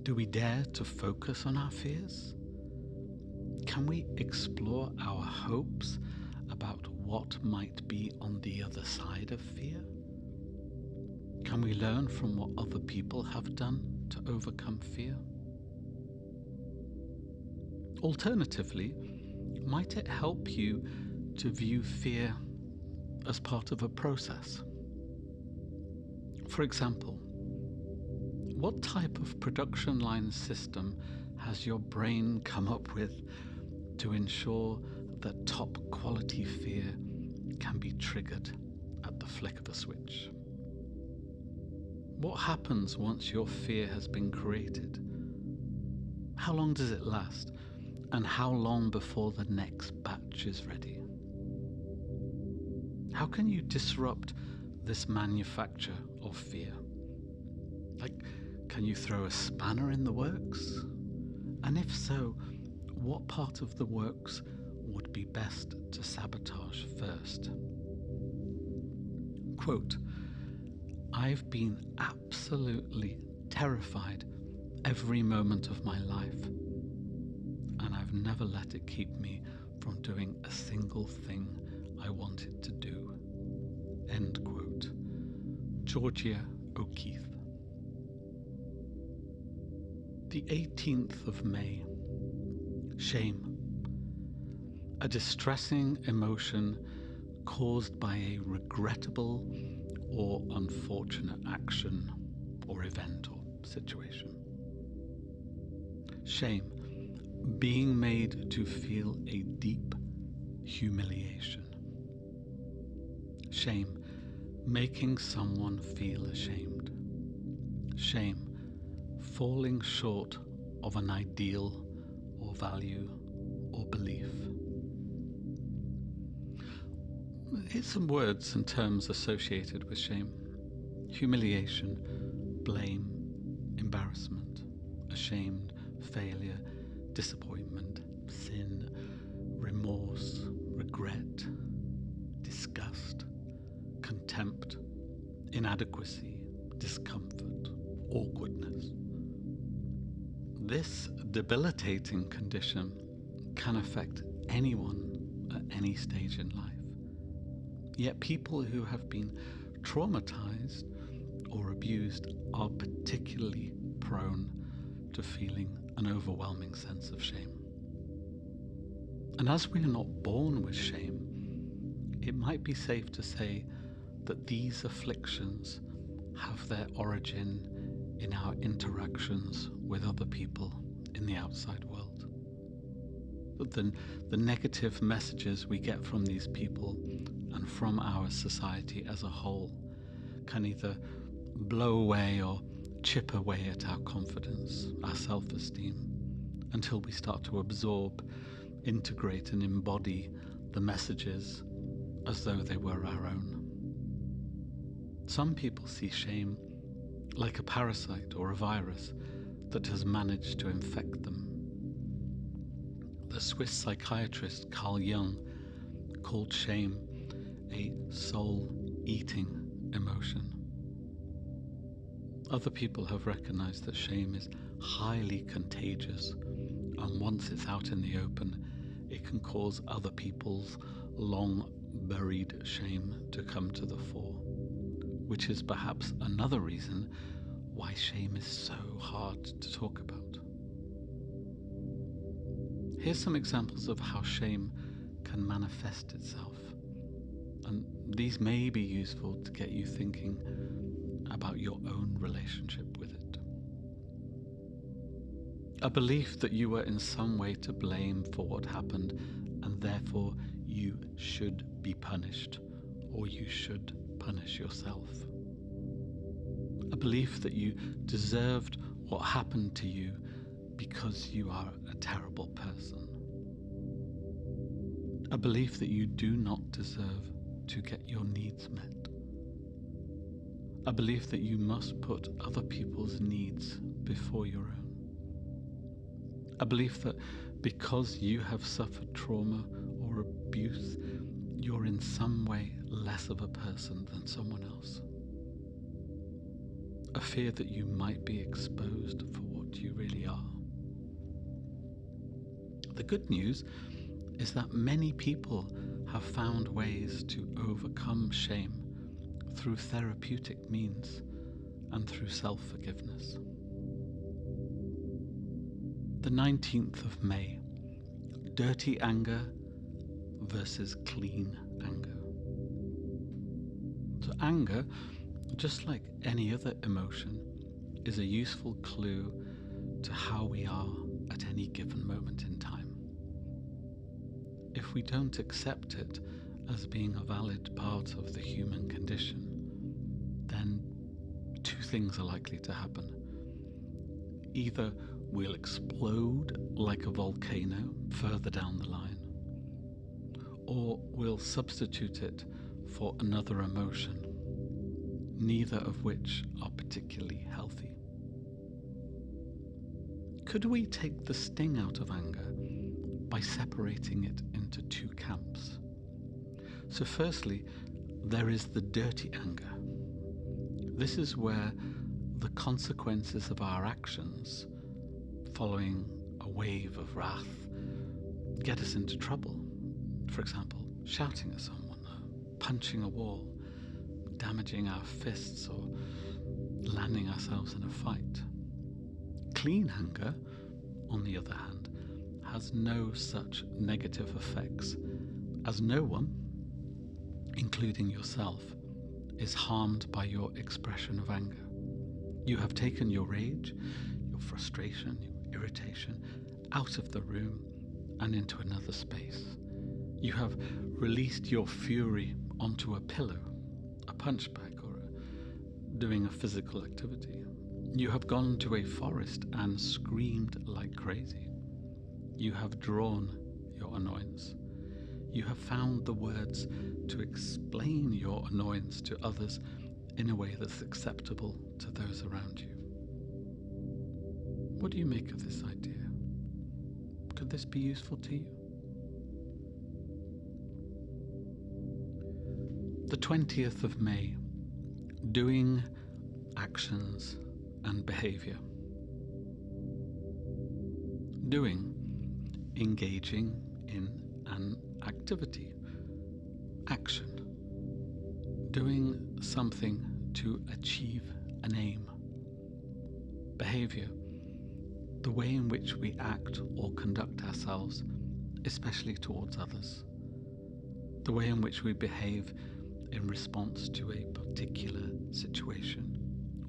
Do we dare to focus on our fears? Can we explore our hopes about what might be on the other side of fear? Can we learn from what other people have done to overcome fear? Alternatively, might it help you to view fear as part of a process? For example, what type of production line system has your brain come up with to ensure that top quality fear can be triggered at the flick of a switch? What happens once your fear has been created? How long does it last? And how long before the next batch is ready? How can you disrupt this manufacture of fear? Can you throw a spanner in the works? And if so, what part of the works would be best to sabotage first? Quote, "I've been absolutely terrified every moment of my life, and I've never let it keep me from doing a single thing I wanted to do." End quote. Georgia O'Keeffe. The 18th of May. Shame. A distressing emotion caused by a regrettable or unfortunate action or event or situation. Shame. Being made to feel a deep humiliation. Shame. Making someone feel ashamed. Shame. Falling short of an ideal or value or belief. Here's some words and terms associated with shame: humiliation, blame, embarrassment, ashamed, failure, disappointment, sin, remorse, regret, disgust, contempt, inadequacy, discomfort, awkwardness. This debilitating condition can affect anyone at any stage in life. Yet people who have been traumatized or abused are particularly prone to feeling an overwhelming sense of shame. And as we are not born with shame, it might be safe to say that these afflictions have their origin in our interactions with other people in the outside world. But the negative messages we get from these people and from our society as a whole can either blow away or chip away at our confidence, our self-esteem, until we start to absorb, integrate and embody the messages as though they were our own. Some people see shame like a parasite or a virus that has managed to infect them. The Swiss psychiatrist Carl Jung called shame a soul-eating emotion. Other people have recognized that shame is highly contagious, and once it's out in the open, it can cause other people's long-buried shame to come to the fore, which is perhaps another reason why shame is so hard to talk about. Here's some examples of how shame can manifest itself, and these may be useful to get you thinking about your own relationship with it. A belief that you were in some way to blame for what happened, and therefore you should be punished, or you should punish yourself. belief that you deserved what happened to you because you are a terrible person. A belief that you do not deserve to get your needs met. A belief that you must put other people's needs before your own. A belief that because you have suffered trauma or abuse, you're in some way less of a person than someone else. A fear that you might be exposed for what you really are. The good news is that many people have found ways to overcome shame through therapeutic means and through self-forgiveness. The 19th of May, dirty anger versus clean anger. So anger, just like any other emotion, is a useful clue to how we are at any given moment in time. If we don't accept it as being a valid part of the human condition, then two things are likely to happen. Either we'll explode like a volcano further down the line, or we'll substitute it for another emotion, neither of which are particularly healthy. Could we take the sting out of anger by separating it into two camps? So firstly, there is the dirty anger. This is where the consequences of our actions following a wave of wrath get us into trouble. For example, shouting at someone, punching a wall, damaging our fists, or landing ourselves in a fight. Clean anger, on the other hand, has no such negative effects, as no one, including yourself, is harmed by your expression of anger. You have taken your rage, your frustration, your irritation out of the room and into another space. You have released your fury onto a pillow, a punch bag, or doing a physical activity. You have gone to a forest and screamed like crazy. You have drawn your annoyance. You have found the words to explain your annoyance to others in a way that's acceptable to those around you. What do you make of this idea? Could this be useful to you? The 20th of May, doing, actions and behavior. Doing, engaging in an activity. Action, doing something to achieve an aim. Behavior, the way in which we act or conduct ourselves, especially towards others. The way in which we behave in response to a particular situation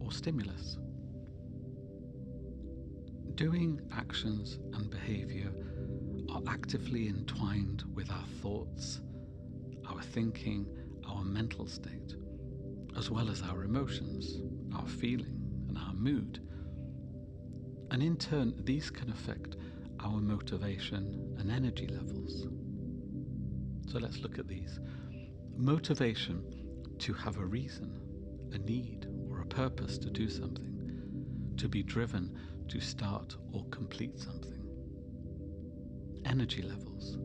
or stimulus. Doing, actions and behavior are actively entwined with our thoughts, our thinking, our mental state, as well as our emotions, our feeling and our mood. And in turn, these can affect our motivation and energy levels. So let's look at these. Motivation, to have a reason, a need or a purpose to do something, to be driven to start or complete something. Energy levels,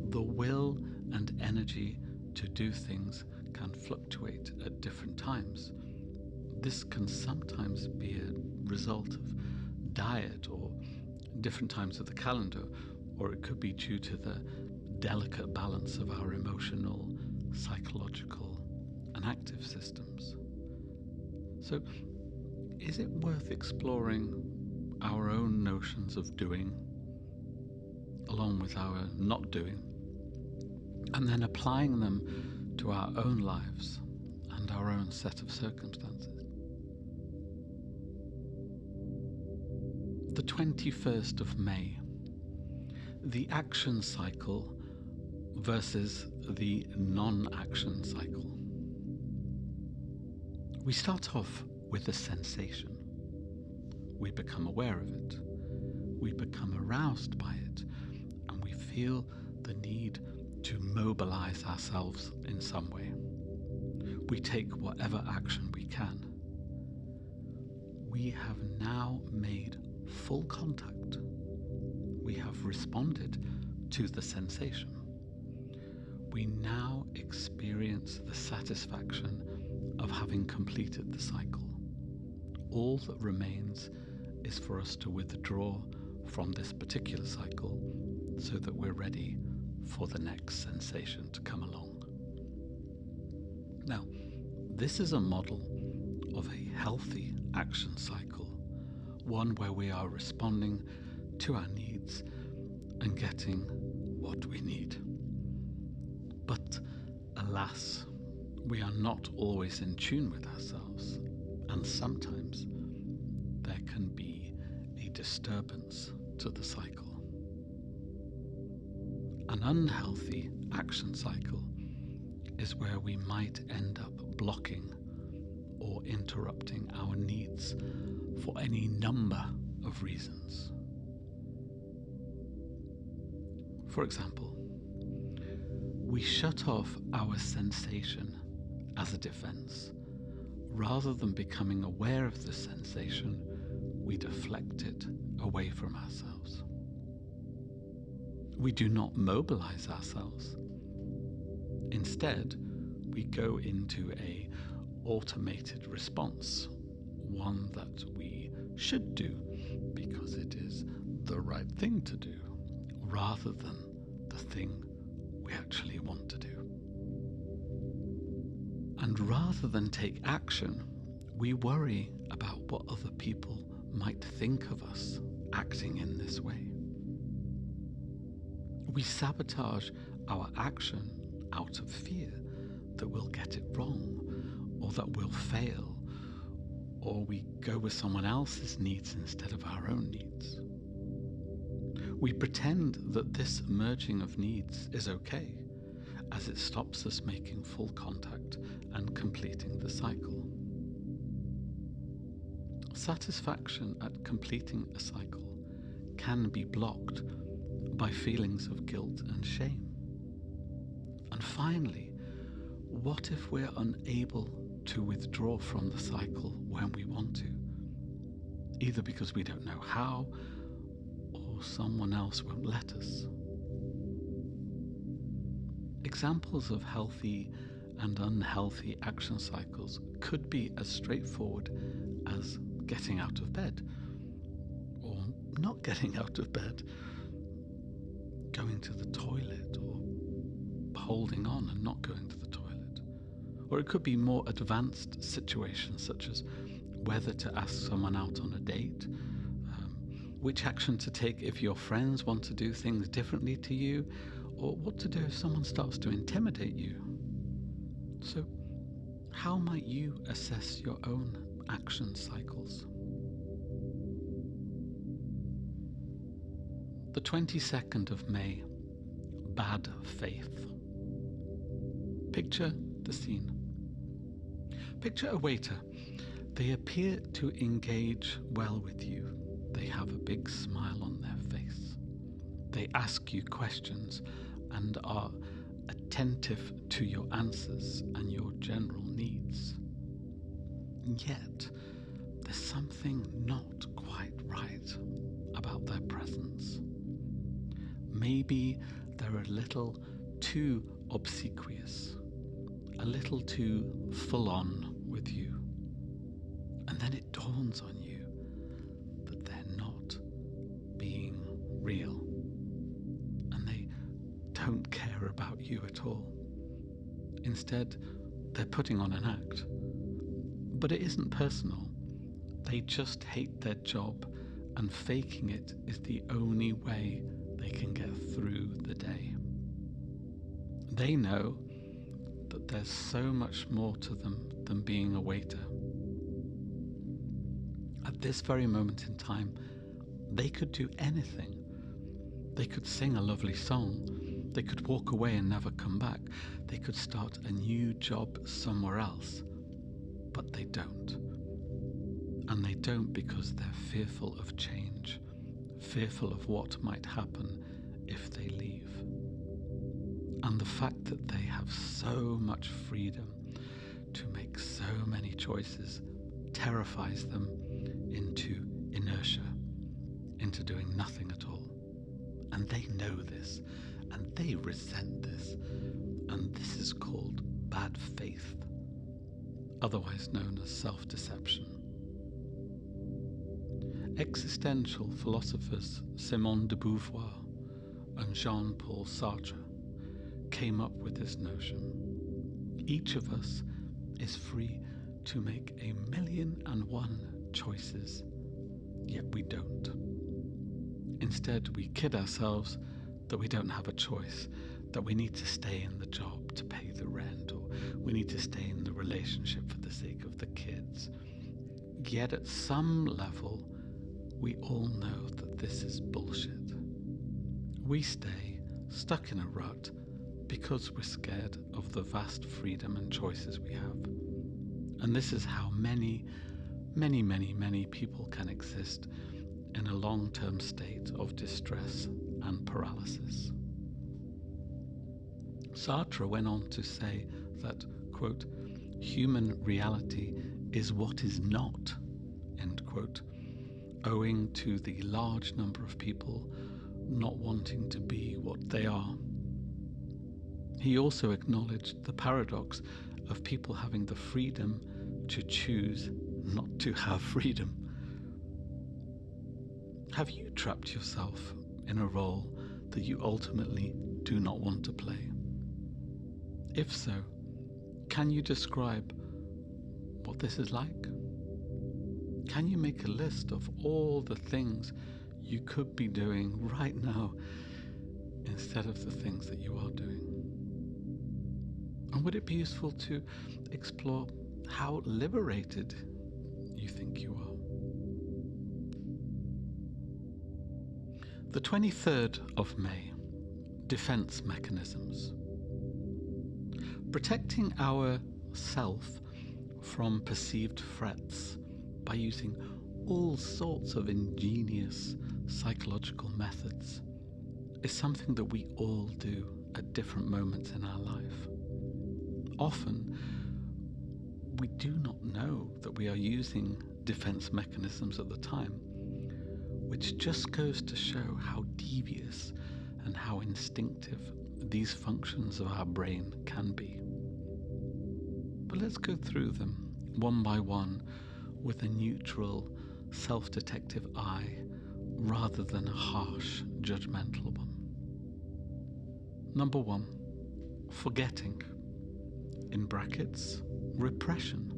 the will and energy to do things can fluctuate at different times. This can sometimes be a result of diet or different times of the calendar, or it could be due to the delicate balance of our emotional, psychological and active systems. So, is it worth exploring our own notions of doing along with our not doing, and then applying them to our own lives and our own set of circumstances? The 21st of May, the action cycle versus the non-action cycle. We start off with a sensation. We become aware of it. We become aroused by it, and we feel the need to mobilize ourselves in some way. We take whatever action we can. We have now made full contact. We have responded to the sensation. We now experience the satisfaction of having completed the cycle. All that remains is for us to withdraw from this particular cycle so that we're ready for the next sensation to come along. Now, this is a model of a healthy action cycle, one where we are responding to our needs and getting what we need. But alas, we are not always in tune with ourselves, and sometimes there can be a disturbance to the cycle. An unhealthy action cycle is where we might end up blocking or interrupting our needs for any number of reasons. For example, we shut off our sensation as a defense. Rather than becoming aware of the sensation, we deflect it away from ourselves. We do not mobilize ourselves. Instead, we go into an automated response, one that we should do because it is the right thing to do, rather than the thing we actually want to do. And rather than take action, we worry about what other people might think of us acting in this way. We sabotage our action out of fear that we'll get it wrong, or that we'll fail, or we go with someone else's needs instead of our own needs. We pretend that this merging of needs is okay, as it stops us making full contact and completing the cycle. Satisfaction at completing a cycle can be blocked by feelings of guilt and shame. And finally, what if we're unable to withdraw from the cycle when we want to? Either because we don't know how, or someone else won't let us. Examples of healthy and unhealthy action cycles could be as straightforward as getting out of bed, or not getting out of bed, going to the toilet, or holding on and not going to the toilet. Or it could be more advanced situations, such as whether to ask someone out on a date, which action to take if your friends want to do things differently to you, or what to do if someone starts to intimidate you. So, how might you assess your own action cycles? The 22nd of May, bad faith. Picture the scene. Picture a waiter. They appear to engage well with you. They have a big smile on their face. They ask you questions and are attentive to your answers and your general needs. Yet, there's something not quite right about their presence. Maybe they're a little too obsequious, a little too full on with you. And then it dawns on you that they're not being real. And they don't care about you at all. Instead, they're putting on an act. But it isn't personal. They just hate their job, and faking it is the only way they can get through the day. They know that there's so much more to them than being a waiter. At this very moment in time, they could do anything. They could sing a lovely song. They could walk away and never come back. They could start a new job somewhere else. But they don't. And they don't because they're fearful of change, fearful of what might happen if they leave. And the fact that they have so much freedom to make so many choices terrifies them into inertia, into doing nothing at all. And they know this, and they resent this, and this is called bad faith, otherwise known as self-deception. Existential philosophers Simone de Beauvoir and Jean-Paul Sartre came up with this notion. Each of us is free to make 1,000,001 choices, yet we don't. Instead, we kid ourselves that we don't have a choice, that we need to stay in the job to pay the rent, or we need to stay in the relationship for the sake of the kids. Yet at some level, we all know that this is bullshit. We stay stuck in a rut because we're scared of the vast freedom and choices we have. And this is how many people can exist in a long-term state of distress and paralysis. Sartre went on to say that, quote, human reality is what is not, end quote, owing to the large number of people not wanting to be what they are. He also acknowledged the paradox of people having the freedom to choose not to have freedom. Have you trapped yourself in a role that you ultimately do not want to play? If so, can you describe what this is like? Can you make a list of all the things you could be doing right now instead of the things that you are doing? And would it be useful to explore how liberated you think you are? The 23rd of May, defense mechanisms. Protecting our self from perceived threats by using all sorts of ingenious psychological methods is something that we all do at different moments in our life. Often, we do not know that we are using defense mechanisms at the time, which just goes to show how devious and how instinctive these functions of our brain can be. But let's go through them one by one with a neutral, self-detective eye rather than a harsh, judgmental one. Number 1, forgetting. In brackets, repression.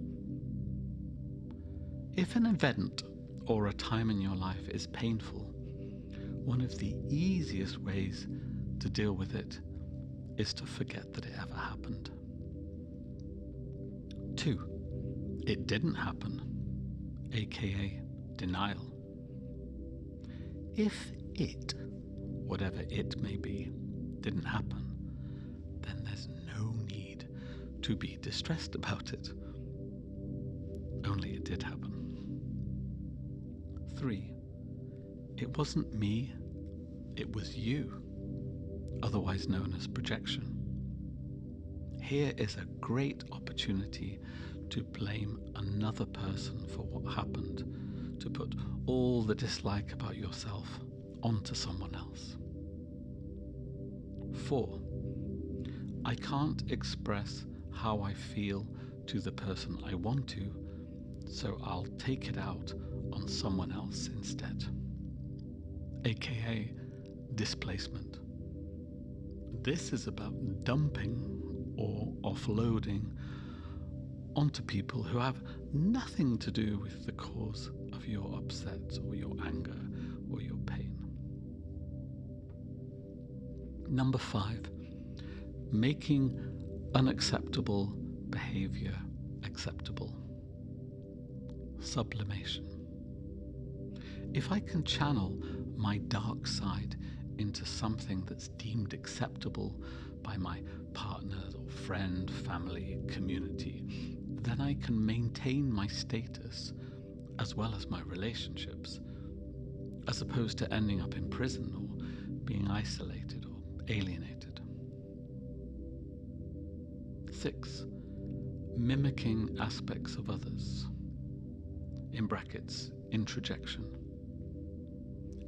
If an event or a time in your life is painful, one of the easiest ways to deal with it is to forget that it ever happened. 2, it didn't happen, aka denial. If it, whatever it may be, didn't happen, then there's no need to be distressed about it. Only it did happen. 3, it wasn't me, it was you, otherwise known as projection. Here is a great opportunity to blame another person for what happened, to put all the dislike about yourself onto someone else. 4, I can't express how I feel to the person I want to, so I'll take it out on someone else instead, aka displacement. This is about dumping or offloading onto people who have nothing to do with the cause of your upset or your anger or your pain. Number 5, making unacceptable behavior acceptable. Sublimation. If I can channel my dark side into something that's deemed acceptable by my partner or friend, family, community, then I can maintain my status as well as my relationships, as opposed to ending up in prison or being isolated or alienated. 6. Mimicking aspects of others. In brackets, introjection.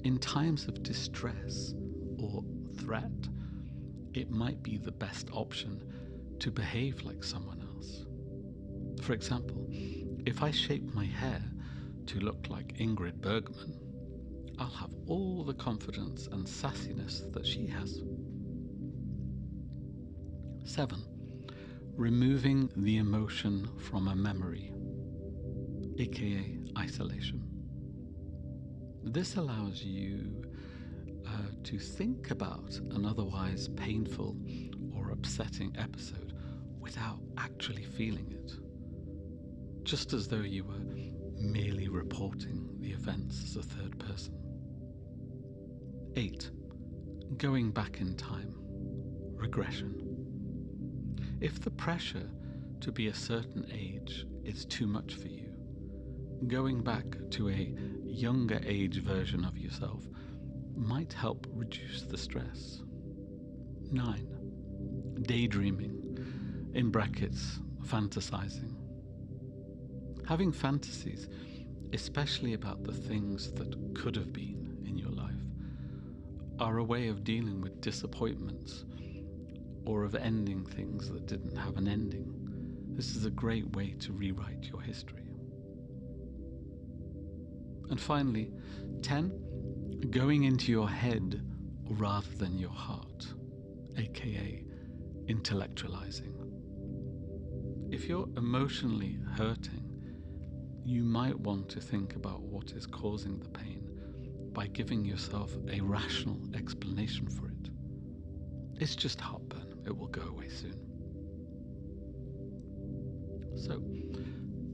In times of distress or threat, it might be the best option to behave like someone else. For example, if I shape my hair to look like Ingrid Bergman, I'll have all the confidence and sassiness that she has. 7. Removing the emotion from a memory, aka isolation. This allows you to think about an otherwise painful or upsetting episode without actually feeling it, just as though you were merely reporting the events as a third person. 8. Going back in time, regression. If the pressure to be a certain age is too much for you, going back to a younger age version of yourself might help reduce the stress. 9. Daydreaming, in brackets, fantasizing. Having fantasies, especially about the things that could have been in your life, are a way of dealing with disappointments or of ending things that didn't have an ending. This is a great way to rewrite your history. And finally, 10. Going into your head rather than your heart, aka intellectualizing. If you're emotionally hurting, you might want to think about what is causing the pain by giving yourself a rational explanation for it. It's just heartburn. It will go away soon. So,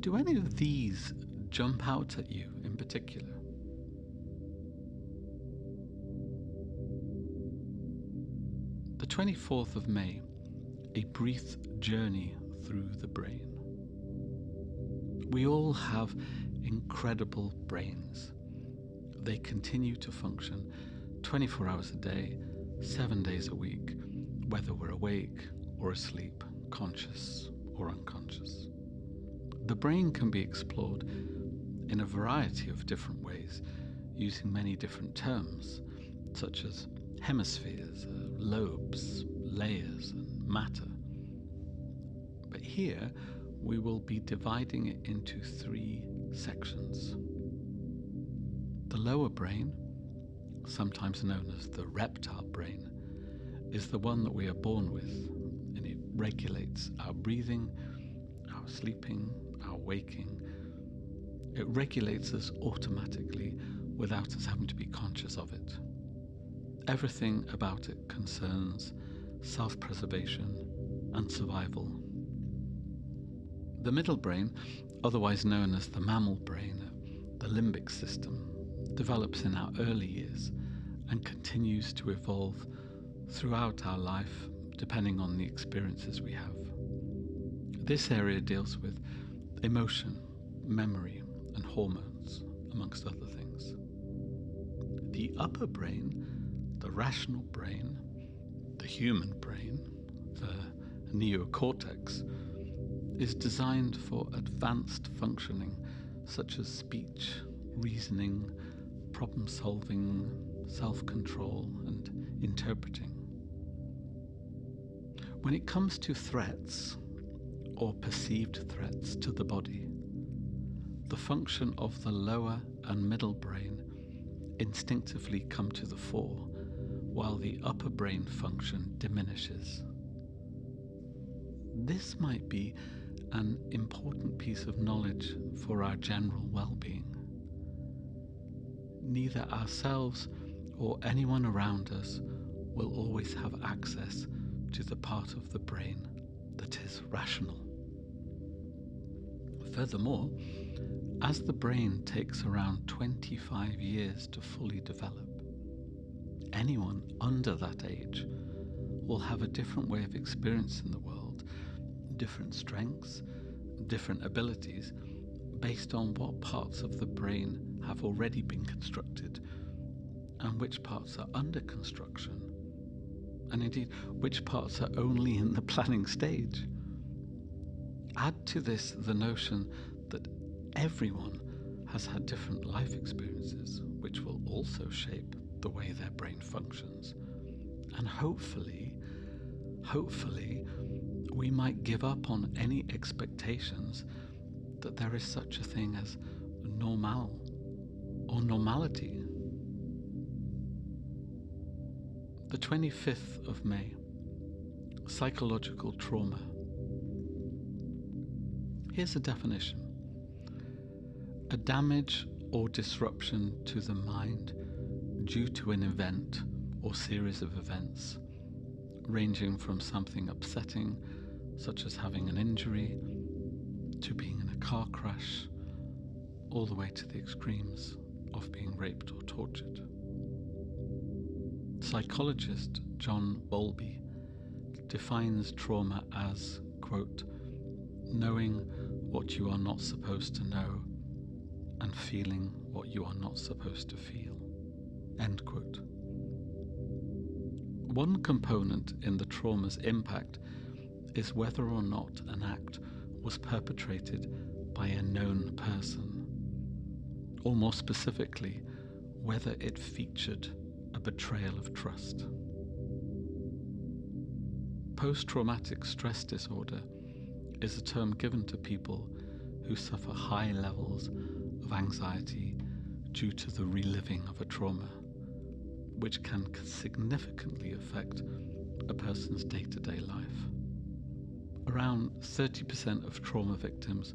do any of these jump out at you in particular? The 24th of May, a brief journey through the brain. We all have incredible brains. They continue to function 24 hours a day, 7 days a week, whether we're awake or asleep, conscious or unconscious. The brain can be explored in a variety of different ways, using many different terms, such as hemispheres, lobes, layers, and matter. But here, we will be dividing it into 3 sections. The lower brain, sometimes known as the reptile brain, is the one that we are born with, and it regulates our breathing, our sleeping, our waking. It regulates us automatically without us having to be conscious of it. Everything about it concerns self-preservation and survival. The middle brain, otherwise known as the mammal brain, the limbic system, develops in our early years and continues to evolve throughout our life depending on the experiences we have. This area deals with emotion, memory, and hormones, amongst other things. The upper brain, the rational brain, the human brain, the neocortex, is designed for advanced functioning such as speech, reasoning, problem solving, self-control, and interpreting. When it comes to threats or perceived threats to the body, the function of the lower and middle brain instinctively come to the fore, while the upper brain function diminishes. This might be an important piece of knowledge for our general well-being. Neither ourselves or anyone around us will always have access to the part of the brain that is rational. Furthermore, as the brain takes around 25 years to fully develop, anyone under that age will have a different way of experiencing the world, different strengths, different abilities, based on what parts of the brain have already been constructed and which parts are under construction, and indeed which parts are only in the planning stage. Add to this the notion that everyone has had different life experiences, which will also shape the way their brain functions. And hopefully, we might give up on any expectations that there is such a thing as normal or normality. The 25th of May, psychological trauma. Here's a definition. A damage or disruption to the mind due to an event or series of events, ranging from something upsetting, such as having an injury, to being in a car crash, all the way to the extremes of being raped or tortured. Psychologist John Bowlby defines trauma as, quote, knowing what you are not supposed to know and feeling what you are not supposed to feel, end quote. One component in the trauma's impact is whether or not an act was perpetrated by a known person, or more specifically, whether it featured a betrayal of trust. Post-traumatic stress disorder is a term given to people who suffer high levels of anxiety due to the reliving of a trauma, which can significantly affect a person's day-to-day life. Around 30% of trauma victims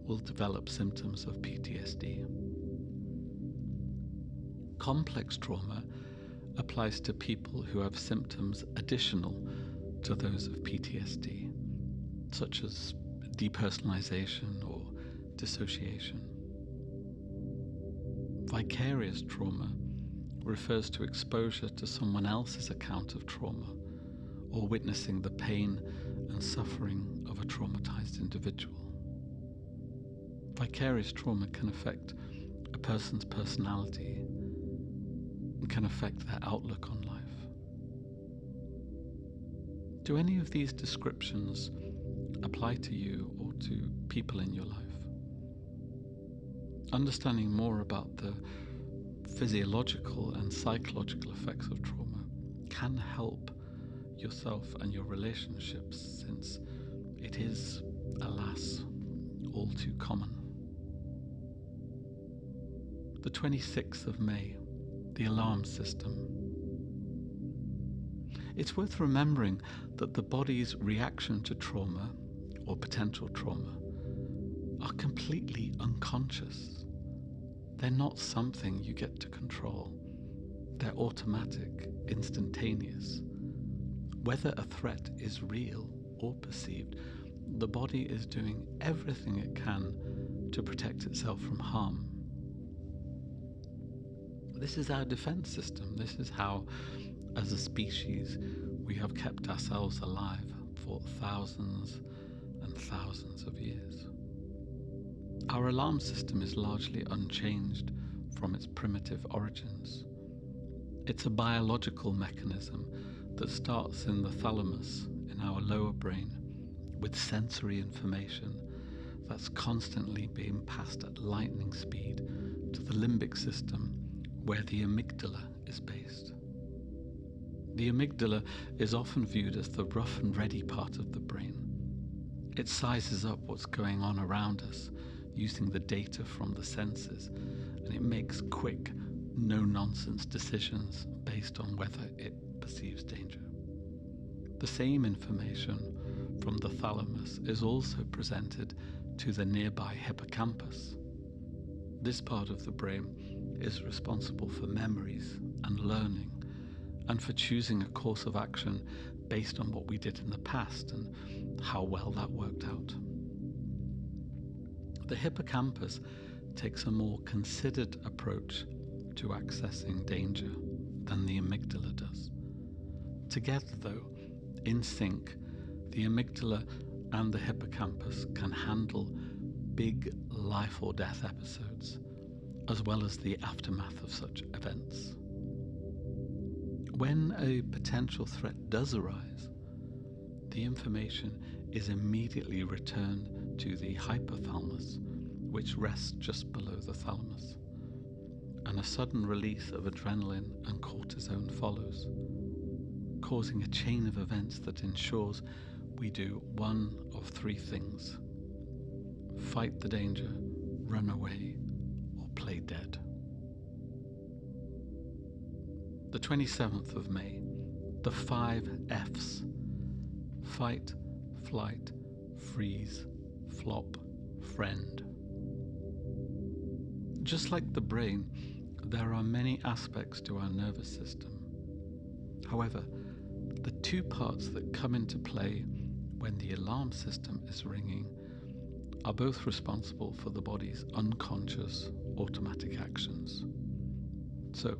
will develop symptoms of PTSD. Complex trauma applies to people who have symptoms additional to those of PTSD, such as depersonalization or dissociation. Vicarious trauma refers to exposure to someone else's account of trauma or witnessing the pain and suffering of a traumatized individual. Vicarious trauma can affect a person's personality and can affect their outlook on life. Do any of these descriptions apply to you or to people in your life? Understanding more about the physiological and psychological effects of trauma can help yourself and your relationships, since it is, alas, all too common. The 26th of May, the alarm system. It's worth remembering that the body's reaction to trauma, or potential trauma, are completely unconscious. They're not something you get to control. They're automatic, instantaneous. Whether a threat is real or perceived, the body is doing everything it can to protect itself from harm. This is our defense system. This is how, as a species, we have kept ourselves alive for thousands and thousands of years. Our alarm system is largely unchanged from its primitive origins. It's a biological mechanism that starts in the thalamus in our lower brain with sensory information that's constantly being passed at lightning speed to the limbic system where the amygdala is based. The amygdala is often viewed as the rough and ready part of the brain. It sizes up what's going on around us using the data from the senses, and it makes quick, no-nonsense decisions based on whether it perceives danger. The same information from the thalamus is also presented to the nearby hippocampus. This part of the brain is responsible for memories and learning, and for choosing a course of action based on what we did in the past and how well that worked out. The hippocampus takes a more considered approach to accessing danger than the amygdala does. Together, though, in sync, the amygdala and the hippocampus can handle big life or death episodes, as well as the aftermath of such events. When a potential threat does arise, the information is immediately returned to the hypothalamus, which rests just below the thalamus, and a sudden release of adrenaline and cortisone follows, causing a chain of events that ensures we do one of three things: fight the danger, run away, or play dead. The 27th of May, the 5 F's: fight, flight, freeze, flop, friend. Just like the brain, there are many aspects to our nervous system. However, the two parts that come into play when the alarm system is ringing are both responsible for the body's unconscious automatic actions. So,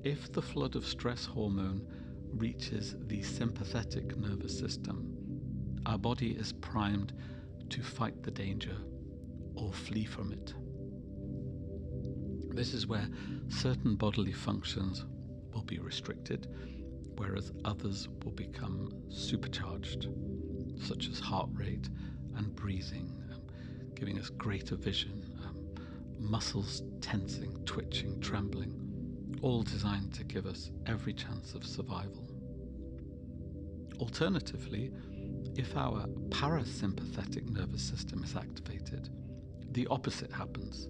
if the flood of stress hormone reaches the sympathetic nervous system, our body is primed to fight the danger or flee from it. This is where certain bodily functions will be restricted, whereas others will become supercharged, such as heart rate and breathing, giving us greater vision, muscles tensing, twitching, trembling, all designed to give us every chance of survival. Alternatively, if our parasympathetic nervous system is activated, the opposite happens.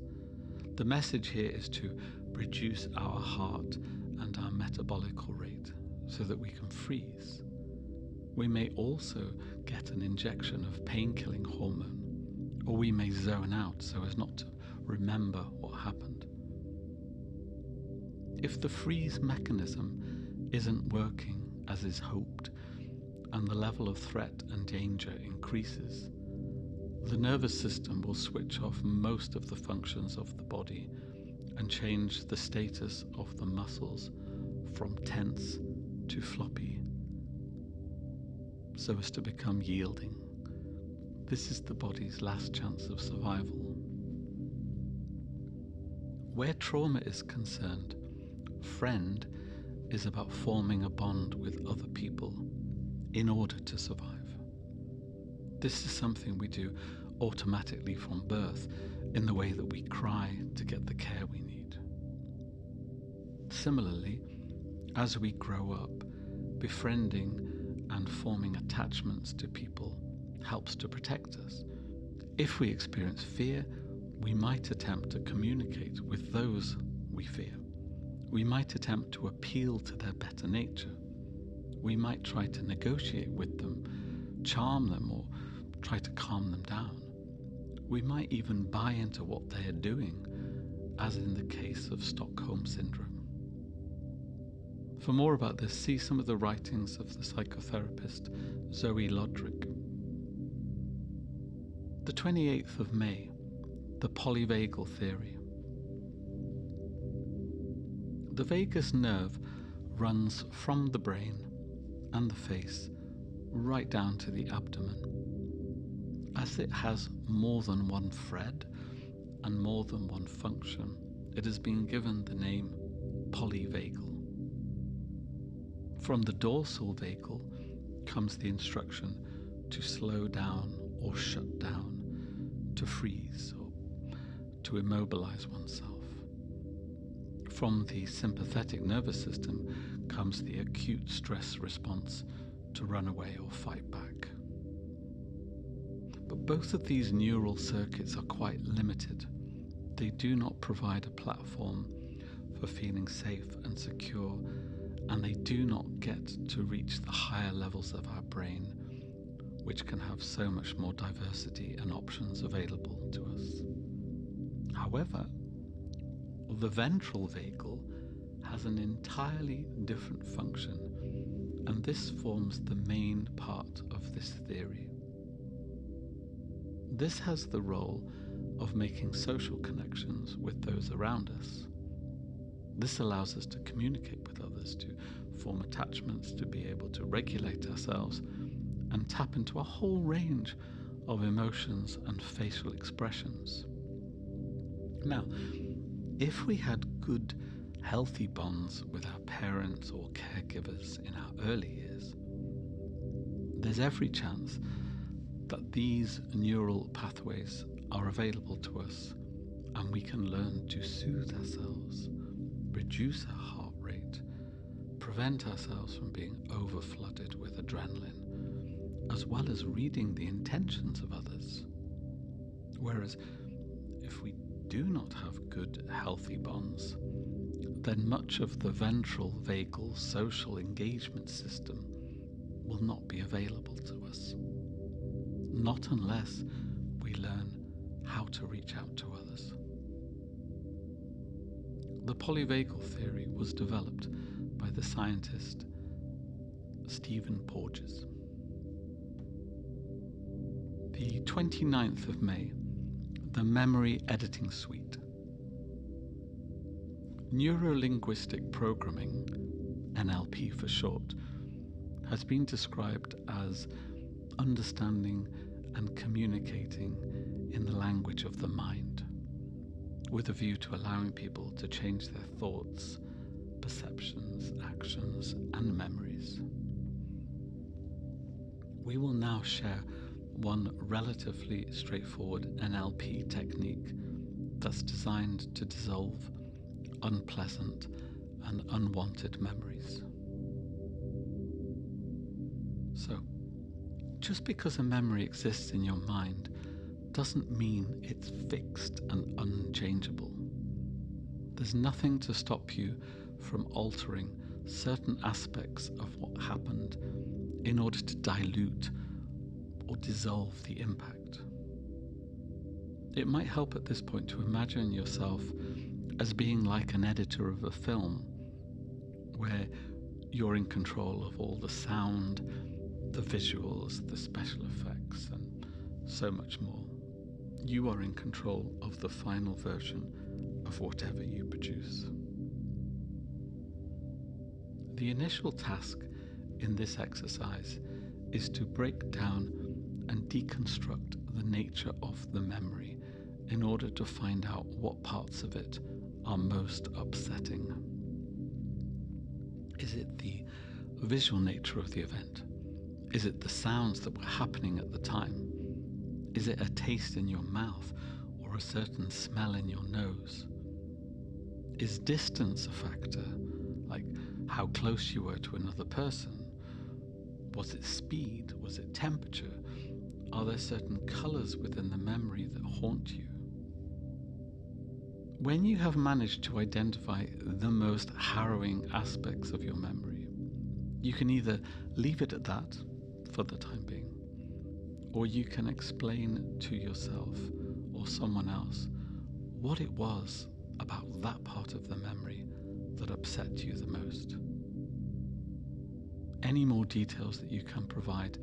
The message here is to reduce our heart and our metabolical rate so that we can freeze. We may also get an injection of pain-killing hormone, or we may zone out so as not to remember what happened. If the freeze mechanism isn't working as is hoped, and the level of threat and danger increases, the nervous system will switch off most of the functions of the body and change the status of the muscles from tense to floppy, so as to become yielding. This is the body's last chance of survival. Where trauma is concerned, friend is about forming a bond with other people in order to survive. This is something we do automatically from birth in the way that we cry to get the care we need. Similarly, as we grow up, befriending and forming attachments to people helps to protect us. If we experience fear, we might attempt to communicate with those we fear. We might attempt to appeal to their better nature. We might try to negotiate with them, charm them, or try to calm them down. We might even buy into what they are doing, as in the case of Stockholm Syndrome. For more about this, see some of the writings of the psychotherapist Zoe Lodrick. The 28th of May, the polyvagal theory. The vagus nerve runs from the brain and the face right down to the abdomen. As it has more than one thread and more than one function, it has been given the name polyvagal. From the dorsal vagal comes the instruction to slow down or shut down, to freeze or to immobilize oneself. From the sympathetic nervous system comes the acute stress response to run away or fight back. But both of these neural circuits are quite limited. They do not provide a platform for feeling safe and secure, and they do not get to reach the higher levels of our brain, which can have so much more diversity and options available to us. However, the ventral vagal has an entirely different function, and this forms the main part of this theory. This has the role of making social connections with those around us. This allows us to communicate with others, to form attachments, to be able to regulate ourselves, and tap into a whole range of emotions and facial expressions. Now, if we had good, healthy bonds with our parents or caregivers in our early years, there's every chance that these neural pathways are available to us, and we can learn to soothe ourselves, reduce our heart rate, prevent ourselves from being overflooded with adrenaline, as well as reading the intentions of others. Whereas if we do not have good, healthy bonds, then much of the ventral vagal social engagement system will not be available to us. Not unless we learn how to reach out to others. The polyvagal theory was developed by the scientist Stephen Porges. The 29th of May, the Memory Editing Suite. Neuro-linguistic programming, NLP for short, has been described as understanding and communicating in the language of the mind, with a view to allowing people to change their thoughts, perceptions, actions, and memories. We will now share one relatively straightforward NLP technique that's designed to dissolve unpleasant and unwanted memories. So, just because a memory exists in your mind doesn't mean it's fixed and unchangeable. There's nothing to stop you from altering certain aspects of what happened in order to dilute or dissolve the impact. It might help at this point to imagine yourself as being like an editor of a film, where you're in control of all the sound, the visuals, the special effects, and so much more. You are in control of the final version of whatever you produce. The initial task in this exercise is to break down and deconstruct the nature of the memory in order to find out what parts of it are most upsetting. Is it the visual nature of the event? Is it the sounds that were happening at the time? Is it a taste in your mouth or a certain smell in your nose? Is distance a factor, like how close you were to another person? Was it speed? Was it temperature? Are there certain colours within the memory that haunt you? When you have managed to identify the most harrowing aspects of your memory, you can either leave it at that for the time being, or you can explain to yourself or someone else what it was about that part of the memory that upset you the most. Any more details that you can provide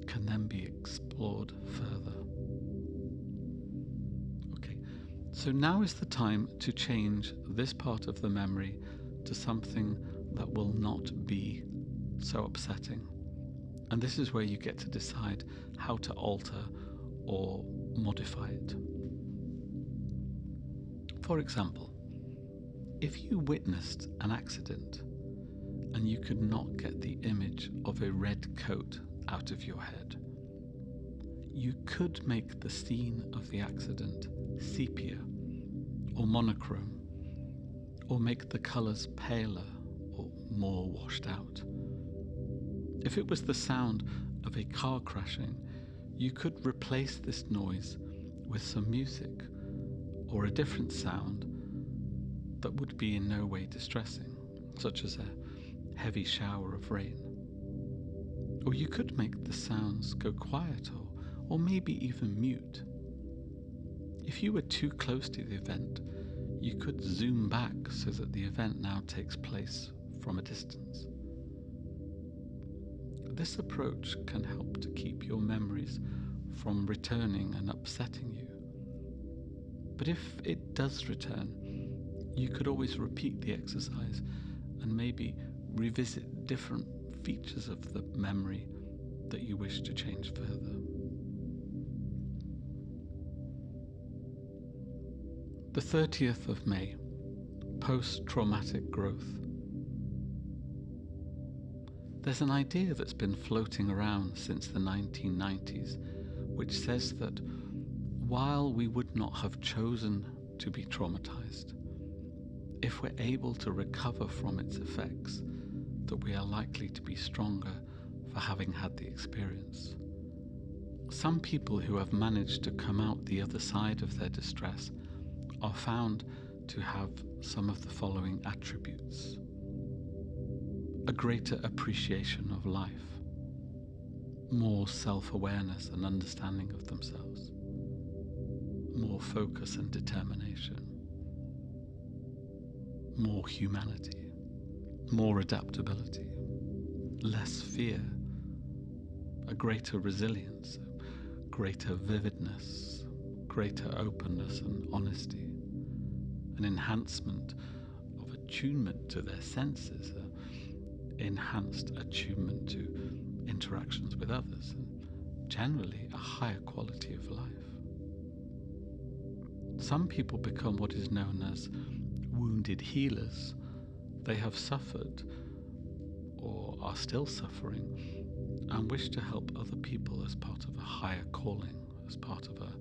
can then be explored further. Okay, so now is the time to change this part of the memory to something that will not be so upsetting. And this is where you get to decide how to alter or modify it. For example, if you witnessed an accident and you could not get the image of a red coat out of your head, you could make the scene of the accident sepia or monochrome, or make the colours paler or more washed out. If it was the sound of a car crashing, you could replace this noise with some music or a different sound that would be in no way distressing, such as a heavy shower of rain. Or you could make the sounds go quiet or maybe even mute. If you were too close to the event, you could zoom back so that the event now takes place from a distance. This approach can help to keep your memories from returning and upsetting you. But if it does return, you could always repeat the exercise and maybe revisit different features of the memory that you wish to change further. The 30th of May, post-traumatic growth. There's an idea that's been floating around since the 1990s, which says that while we would not have chosen to be traumatized, if we're able to recover from its effects, that we are likely to be stronger for having had the experience. Some people who have managed to come out the other side of their distress are found to have some of the following attributes: a greater appreciation of life, more self-awareness and understanding of themselves, more focus and determination, more humanity, more adaptability, less fear, a greater resilience, greater vividness, greater openness and honesty, an enhancement of attunement to their senses, enhanced attunement to interactions with others, and generally a higher quality of life. Some people become what is known as wounded healers. They have suffered or are still suffering and wish to help other people as part of a higher calling, as part of a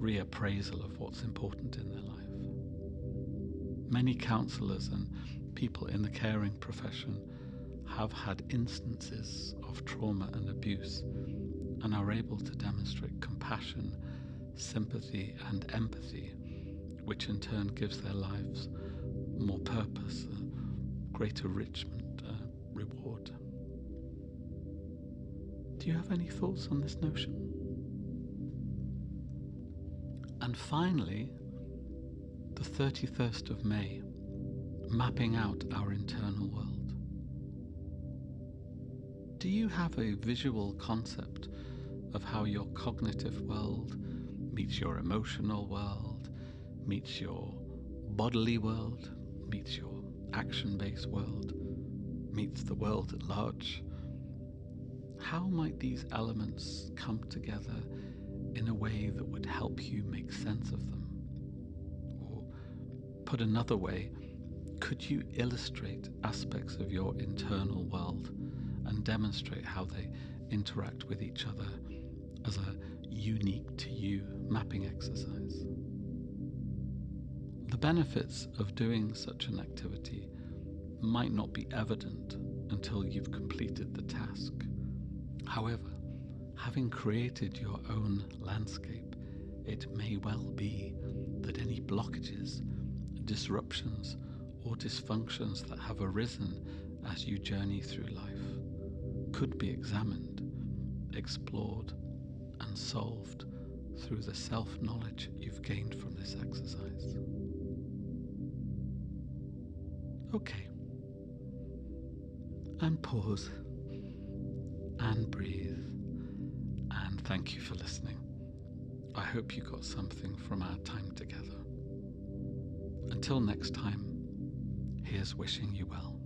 reappraisal of what's important in their life. Many counsellors and people in the caring profession have had instances of trauma and abuse and are able to demonstrate compassion, sympathy and empathy, which in turn gives their lives more purpose, greater enrichment, reward. Do you have any thoughts on this notion? And finally, the 31st of May, mapping out our internal world. Do you have a visual concept of how your cognitive world meets your emotional world, meets your bodily world, meets your action-based world, meets the world at large? How might these elements come together in a way that would help you make sense of them? Or put another way, could you illustrate aspects of your internal world and demonstrate how they interact with each other as a unique to you mapping exercise? The benefits of doing such an activity might not be evident until you've completed the task. However, having created your own landscape, it may well be that any blockages, disruptions, or dysfunctions that have arisen as you journey through life could be examined, explored, and solved through the self-knowledge you've gained from this exercise. Okay. And pause. And breathe. And thank you for listening. I hope you got something from our time together. Until next time, here's wishing you well.